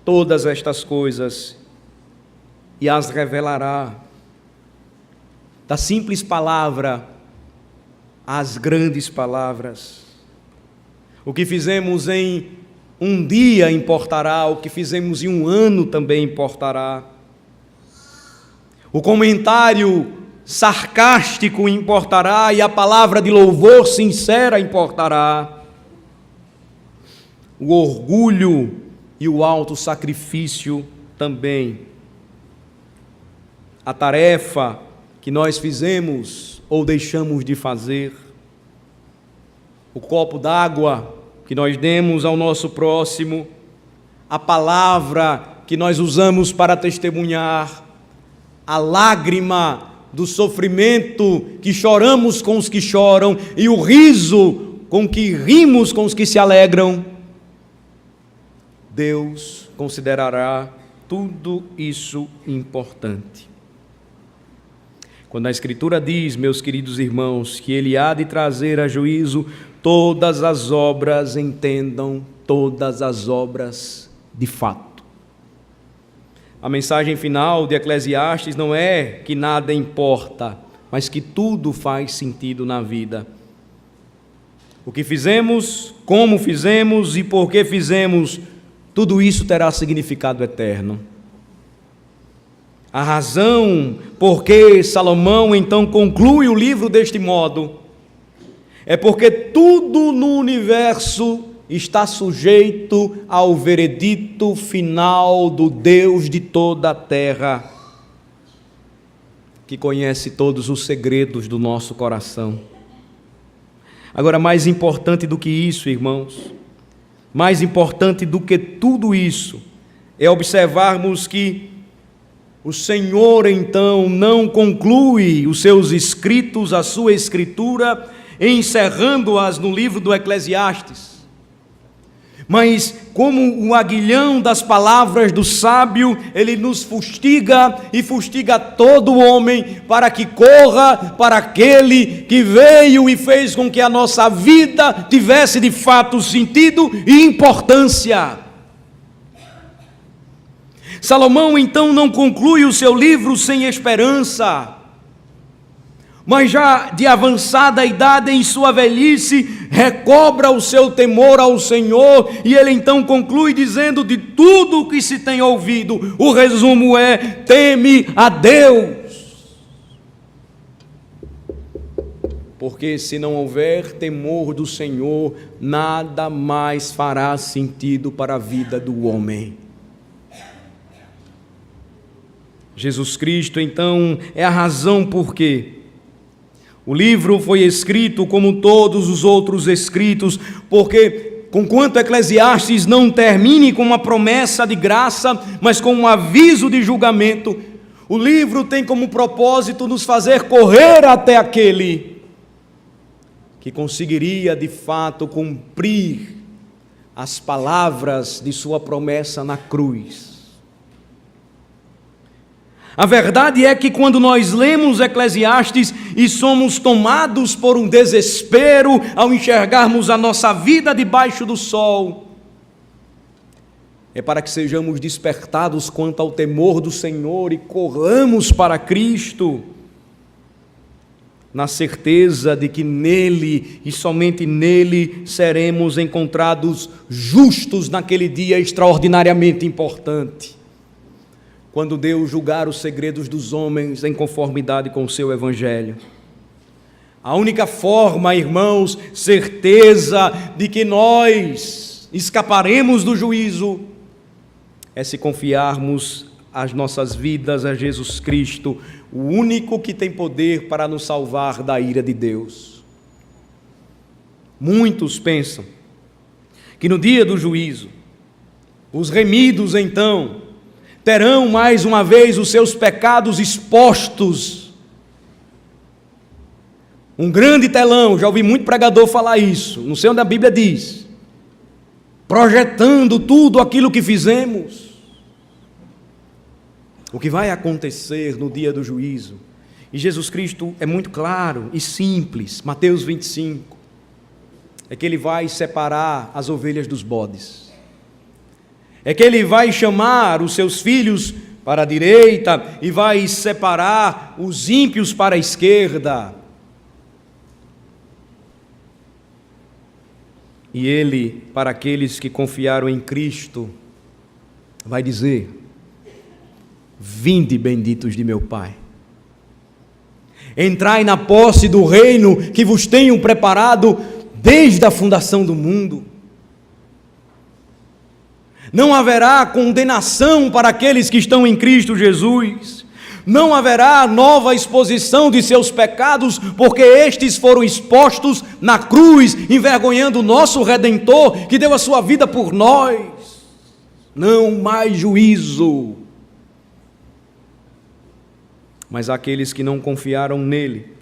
todas estas coisas e as revelará. Da simples palavra às grandes palavras. O que fizemos em um dia importará, o que fizemos em um ano também importará. O comentário sarcástico importará e a palavra de louvor sincera importará. O orgulho e o alto sacrifício também. A tarefa que nós fizemos ou deixamos de fazer. O copo d'água que nós demos ao nosso próximo. A palavra que nós usamos para testemunhar. A lágrima do sofrimento que choramos com os que choram e o riso com que rimos com os que se alegram. Deus considerará tudo isso importante. Quando a Escritura diz, meus queridos irmãos, que Ele há de trazer a juízo todas as obras, entendam, todas as obras de fato. A mensagem final de Eclesiastes não é que nada importa, mas que tudo faz sentido na vida. O que fizemos, como fizemos e por que fizemos, tudo isso terá significado eterno. A razão por que Salomão então conclui o livro deste modo é porque tudo no universo está sujeito ao veredito final do Deus de toda a terra, que conhece todos os segredos do nosso coração. Agora, mais importante do que isso, irmãos, mais importante do que tudo isso, é observarmos que o Senhor, então, não conclui os seus escritos, a sua escritura, encerrando-as no livro do Eclesiastes. Mas, como o aguilhão das palavras do sábio, ele nos fustiga e fustiga todo homem para que corra para aquele que veio e fez com que a nossa vida tivesse de fato sentido e importância. Salomão então não conclui o seu livro sem esperança, mas já de avançada idade em sua velhice, recobra o seu temor ao Senhor, e ele então conclui dizendo: de tudo o que se tem ouvido, o resumo é: teme a Deus. Porque se não houver temor do Senhor, nada mais fará sentido para a vida do homem. Jesus Cristo, então, é a razão por que O livro foi escrito como todos os outros escritos, porque, conquanto Eclesiastes não termine com uma promessa de graça, mas com um aviso de julgamento, o livro tem como propósito nos fazer correr até aquele que conseguiria de fato cumprir as palavras de sua promessa na cruz. A verdade é que quando nós lemos Eclesiastes e somos tomados por um desespero ao enxergarmos a nossa vida debaixo do sol, é para que sejamos despertados quanto ao temor do Senhor e corramos para Cristo, na certeza de que nele e somente nele seremos encontrados justos naquele dia extraordinariamente importante, quando Deus julgar os segredos dos homens em conformidade com o seu Evangelho. A única forma, irmãos, certeza de que nós escaparemos do juízo, é se confiarmos as nossas vidas a Jesus Cristo, o único que tem poder para nos salvar da ira de Deus. Muitos pensam que no dia do juízo, os remidos então terão mais uma vez os seus pecados expostos. Um grande telão, já ouvi muito pregador falar isso, não sei onde a Bíblia diz, projetando tudo aquilo que fizemos. O que vai acontecer no dia do juízo, e Jesus Cristo é muito claro e simples, Mateus 25, é que Ele vai separar as ovelhas dos bodes, é que Ele vai chamar os seus filhos para a direita e vai separar os ímpios para a esquerda, e Ele, para aqueles que confiaram em Cristo, vai dizer: vinde, benditos de meu Pai, entrai na posse do reino que vos tenho preparado desde a fundação do mundo. Não haverá condenação para aqueles que estão em Cristo Jesus, não haverá nova exposição de seus pecados, porque estes foram expostos na cruz, envergonhando o nosso Redentor, que deu a sua vida por nós. Não mais juízo. Mas aqueles que não confiaram nele,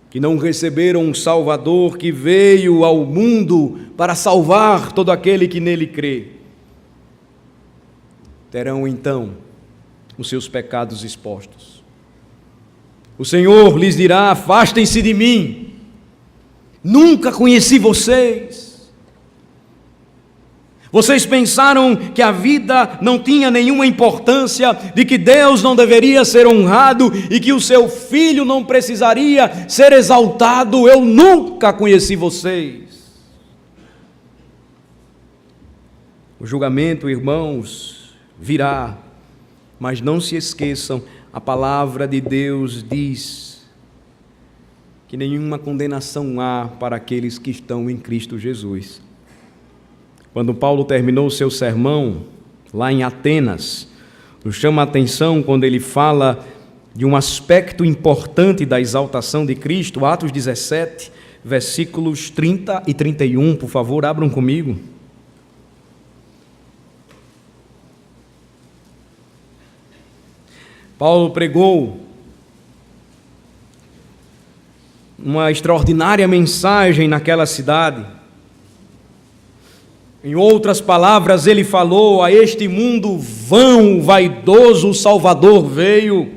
que não receberam um Salvador que veio ao mundo para salvar todo aquele que nele crê, terão então os seus pecados expostos. O Senhor lhes dirá: afastem-se de mim, nunca conheci vocês. Vocês pensaram que a vida não tinha nenhuma importância, de que Deus não deveria ser honrado e que o seu Filho não precisaria ser exaltado. Eu nunca conheci vocês. O julgamento, irmãos, virá, mas não se esqueçam, a palavra de Deus diz que nenhuma condenação há para aqueles que estão em Cristo Jesus. Quando Paulo terminou o seu sermão, lá em Atenas, nos chama a atenção quando ele fala de um aspecto importante da exaltação de Cristo, Atos 17, versículos 30 e 31, por favor, abram comigo. Paulo pregou uma extraordinária mensagem naquela cidade. Em outras palavras, ele falou: a este mundo vão, vaidoso, o Salvador veio.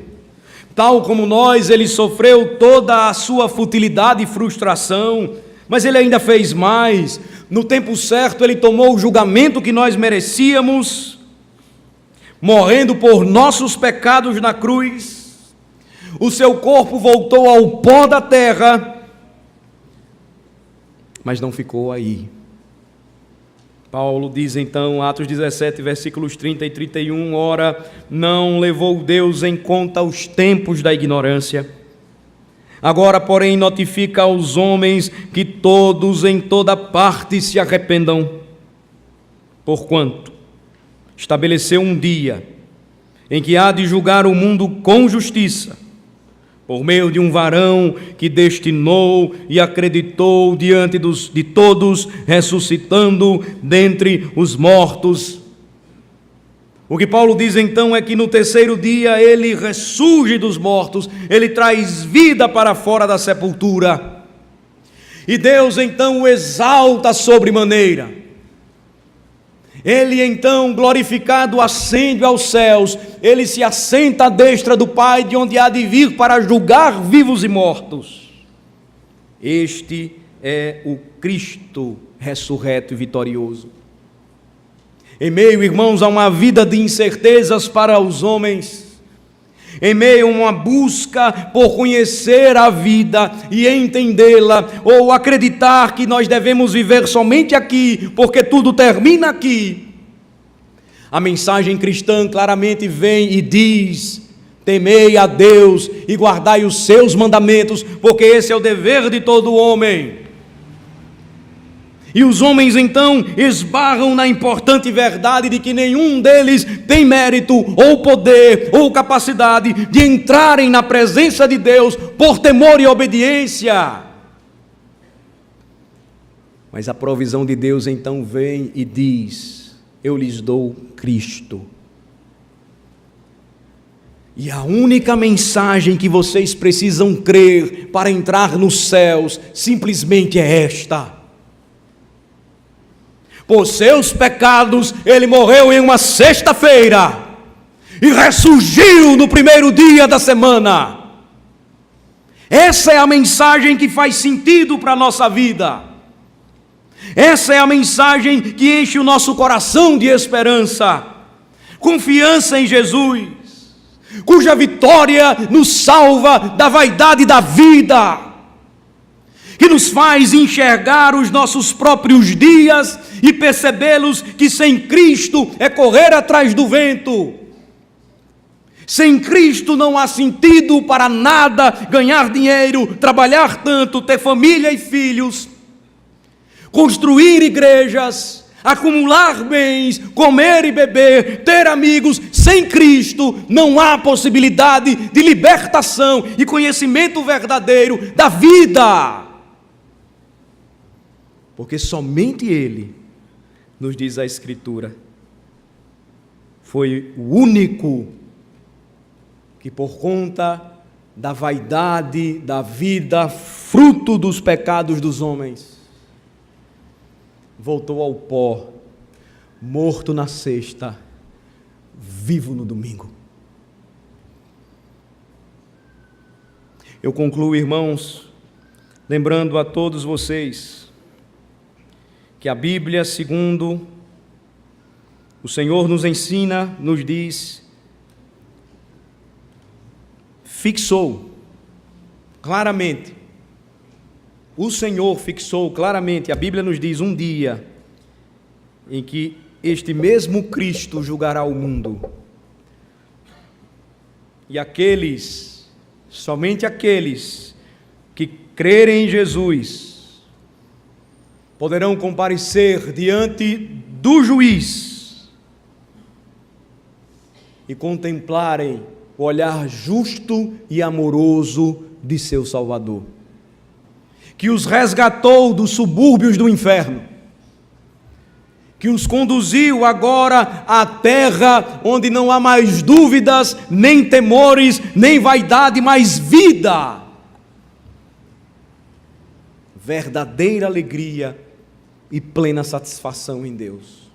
Tal como nós, ele sofreu toda a sua futilidade e frustração, mas ele ainda fez mais. No tempo certo, ele tomou o julgamento que nós merecíamos, morrendo por nossos pecados na cruz. O seu corpo voltou ao pó da terra, mas não ficou aí. Paulo diz então, Atos 17, versículos 30 e 31, ora, não levou Deus em conta os tempos da ignorância. Agora, porém, notifica aos homens que todos em toda parte se arrependam, porquanto estabeleceu um dia em que há de julgar o mundo com justiça, por meio de um varão que destinou e acreditou diante de todos, ressuscitando dentre os mortos. O que Paulo diz então é que no terceiro dia ele ressurge dos mortos, ele traz vida para fora da sepultura. E Deus então o exalta sobremaneira. Ele então, glorificado, ascende aos céus, ele se assenta à destra do Pai, de onde há de vir para julgar vivos e mortos. Este é o Cristo ressurreto e vitorioso. Em meio, irmãos, a uma vida de incertezas para os homens, em meio a uma busca por conhecer a vida e entendê-la, ou acreditar que nós devemos viver somente aqui, porque tudo termina aqui, a mensagem cristã claramente vem e diz: temei a Deus e guardai os seus mandamentos, porque esse é o dever de todo homem. E os homens então esbarram na importante verdade de que nenhum deles tem mérito, ou poder, ou capacidade de entrarem na presença de Deus por temor e obediência. Mas a provisão de Deus então vem e diz: eu lhes dou Cristo. E a única mensagem que vocês precisam crer para entrar nos céus simplesmente é esta: por seus pecados ele morreu em uma sexta-feira e ressurgiu no primeiro dia da semana. Essa é a mensagem que faz sentido para a nossa vida. Essa é a mensagem que enche o nosso coração de esperança, confiança em Jesus, cuja vitória nos salva da vaidade da vida, que nos faz enxergar os nossos próprios dias e percebê-los que sem Cristo é correr atrás do vento. Sem Cristo não há sentido para nada ganhar dinheiro, trabalhar tanto, ter família e filhos, construir igrejas, acumular bens, comer e beber, ter amigos. Sem Cristo não há possibilidade de libertação e conhecimento verdadeiro da vida. Porque somente Ele, nos diz a Escritura, foi o único que, por conta da vaidade da vida, fruto dos pecados dos homens, voltou ao pó, morto na sexta, vivo no domingo. Eu concluo, irmãos, lembrando a todos vocês que a Bíblia, segundo o Senhor nos ensina, nos diz, fixou claramente, o Senhor fixou claramente, a Bíblia nos diz, um dia em que este mesmo Cristo julgará o mundo. E somente aqueles que crerem em Jesus, poderão comparecer diante do juiz e contemplarem o olhar justo e amoroso de seu Salvador, que os resgatou dos subúrbios do inferno, que os conduziu agora à terra onde não há mais dúvidas, nem temores, nem vaidade, mas vida, verdadeira alegria e plena satisfação em Deus.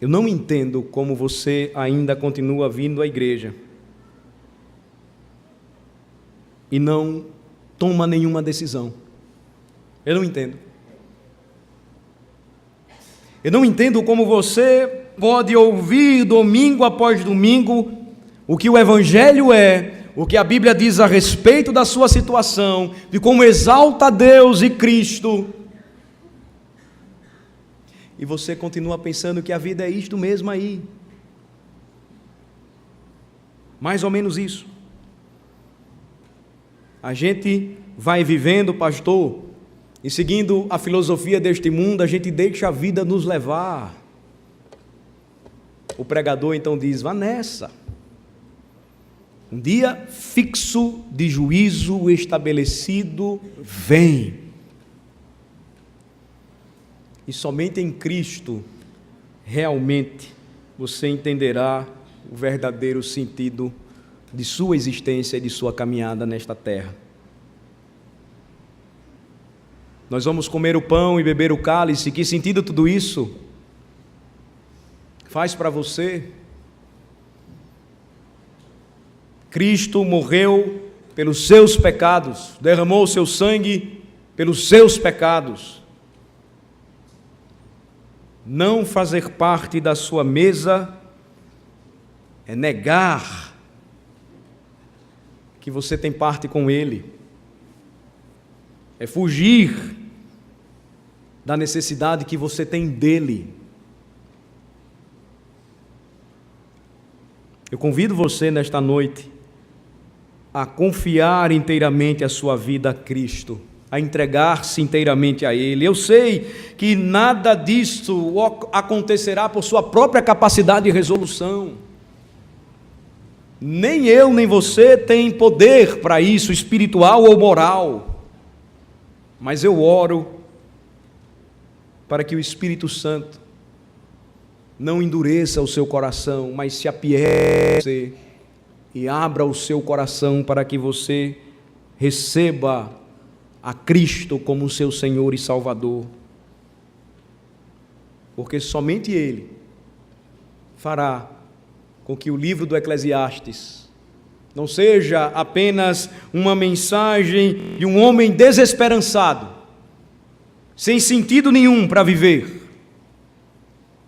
Eu não entendo como você ainda continua vindo à igreja e não toma nenhuma decisão. Eu não entendo. Eu não entendo como você pode ouvir domingo após domingo o que o Evangelho é, o que a Bíblia diz a respeito da sua situação, de como exalta Deus e Cristo, e você continua pensando que a vida é isto mesmo aí. Mais ou menos isso. A gente vai vivendo, pastor, e seguindo a filosofia deste mundo, a gente deixa a vida nos levar. O pregador então diz, vá nessa. Um dia fixo de juízo estabelecido vem. E somente em Cristo, realmente, você entenderá o verdadeiro sentido de sua existência e de sua caminhada nesta terra. Nós vamos comer o pão e beber o cálice. Que sentido tudo isso faz para você? Cristo morreu pelos seus pecados, derramou o seu sangue pelos seus pecados. Não fazer parte da sua mesa é negar que você tem parte com Ele, é fugir da necessidade que você tem dEle. Eu convido você nesta noite a confiar inteiramente a sua vida a Cristo, a entregar-se inteiramente a Ele. Eu sei que nada disso acontecerá por sua própria capacidade de resolução. Nem eu, nem você tem poder para isso, espiritual ou moral. Mas eu oro para que o Espírito Santo não endureça o seu coração, mas se apiede e abra o seu coração para que você receba a Cristo como seu Senhor e Salvador. Porque somente Ele fará com que o livro do Eclesiastes não seja apenas uma mensagem de um homem desesperançado, sem sentido nenhum para viver,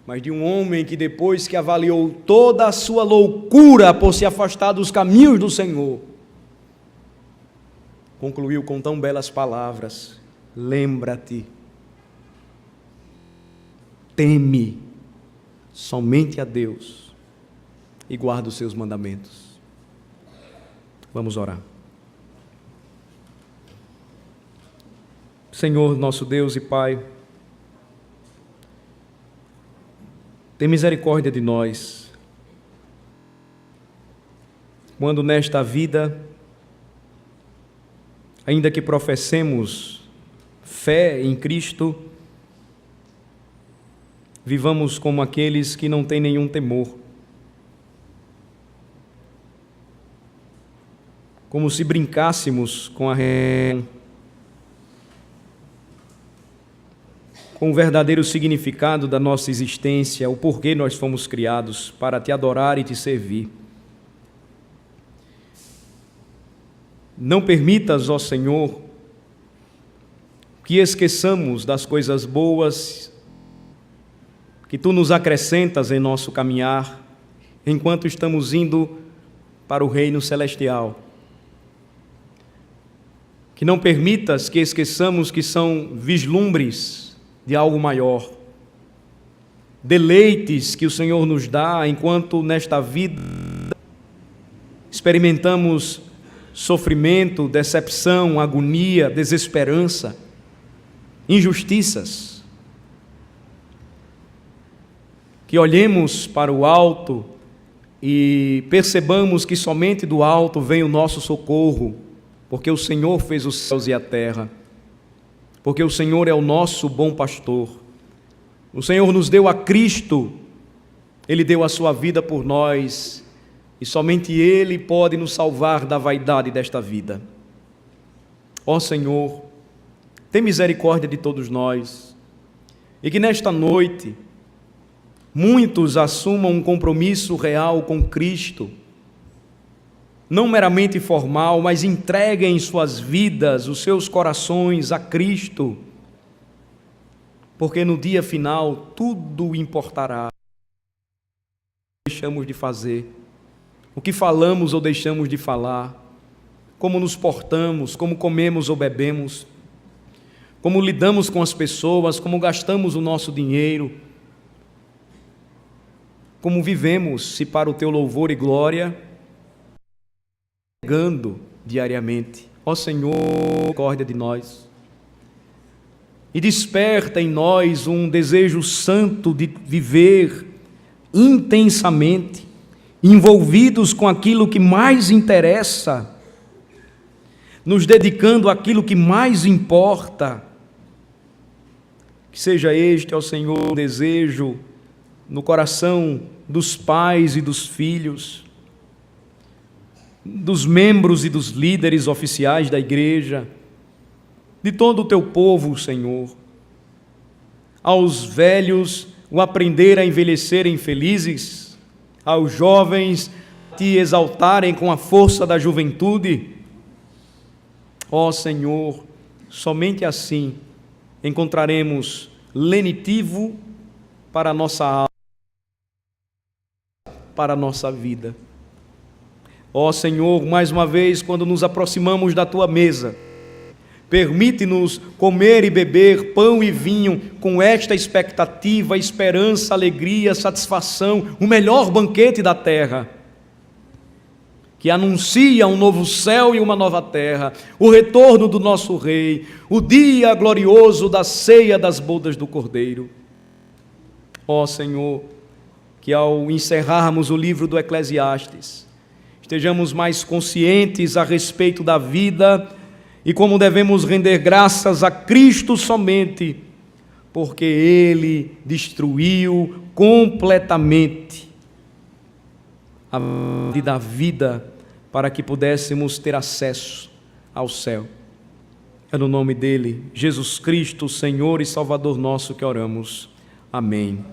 mas de um homem que, depois que avaliou toda a sua loucura por se afastar dos caminhos do Senhor, concluiu com tão belas palavras: lembra-te, teme somente a Deus e guarda os seus mandamentos. Vamos orar. Senhor, nosso Deus e Pai, tem misericórdia de nós, quando nesta vida, ainda que professemos fé em Cristo, vivamos como aqueles que não têm nenhum temor, como se brincássemos com com o verdadeiro significado da nossa existência, o porquê nós fomos criados, para te adorar e te servir. Não permitas, ó Senhor, que esqueçamos das coisas boas que Tu nos acrescentas em nosso caminhar, enquanto estamos indo para o reino celestial. Que não permitas que esqueçamos que são vislumbres de algo maior, deleites que o Senhor nos dá enquanto nesta vida experimentamos sofrimento, decepção, agonia, desesperança, injustiças. Que olhemos para o alto e percebamos que somente do alto vem o nosso socorro, porque o Senhor fez os céus e a terra, porque o Senhor é o nosso bom pastor. O Senhor nos deu a Cristo, Ele deu a sua vida por nós, e somente Ele pode nos salvar da vaidade desta vida. Ó Senhor, tem misericórdia de todos nós, e que nesta noite muitos assumam um compromisso real com Cristo, não meramente formal, mas entreguem suas vidas, os seus corações a Cristo, porque no dia final tudo importará. O que deixamos de fazer, o que falamos ou deixamos de falar, como nos portamos, como comemos ou bebemos, como lidamos com as pessoas, como gastamos o nosso dinheiro, como vivemos, se para o Teu louvor e glória, pregando diariamente. Ó Senhor, misericórdia de nós, e desperta em nós um desejo santo de viver intensamente envolvidos com aquilo que mais interessa, nos dedicando àquilo que mais importa. Que seja este, ó Senhor, o desejo no coração dos pais e dos filhos, dos membros e dos líderes oficiais da igreja, de todo o teu povo, Senhor. Aos velhos, o aprender a envelhecerem felizes, aos jovens, te exaltarem com a força da juventude. Ó Senhor, somente assim encontraremos lenitivo para a nossa alma, para a nossa vida. Ó Senhor, mais uma vez, quando nos aproximamos da Tua mesa, permite-nos comer e beber pão e vinho com esta expectativa, esperança, alegria, satisfação, o melhor banquete da terra, que anuncia um novo céu e uma nova terra, o retorno do nosso Rei, o dia glorioso da ceia das bodas do Cordeiro. Ó Senhor, que ao encerrarmos o livro do Eclesiastes, estejamos mais conscientes a respeito da vida e como devemos render graças a Cristo somente, porque Ele destruiu completamente a da vida para que pudéssemos ter acesso ao céu. É no nome dEle, Jesus Cristo, Senhor e Salvador nosso, que oramos. Amém.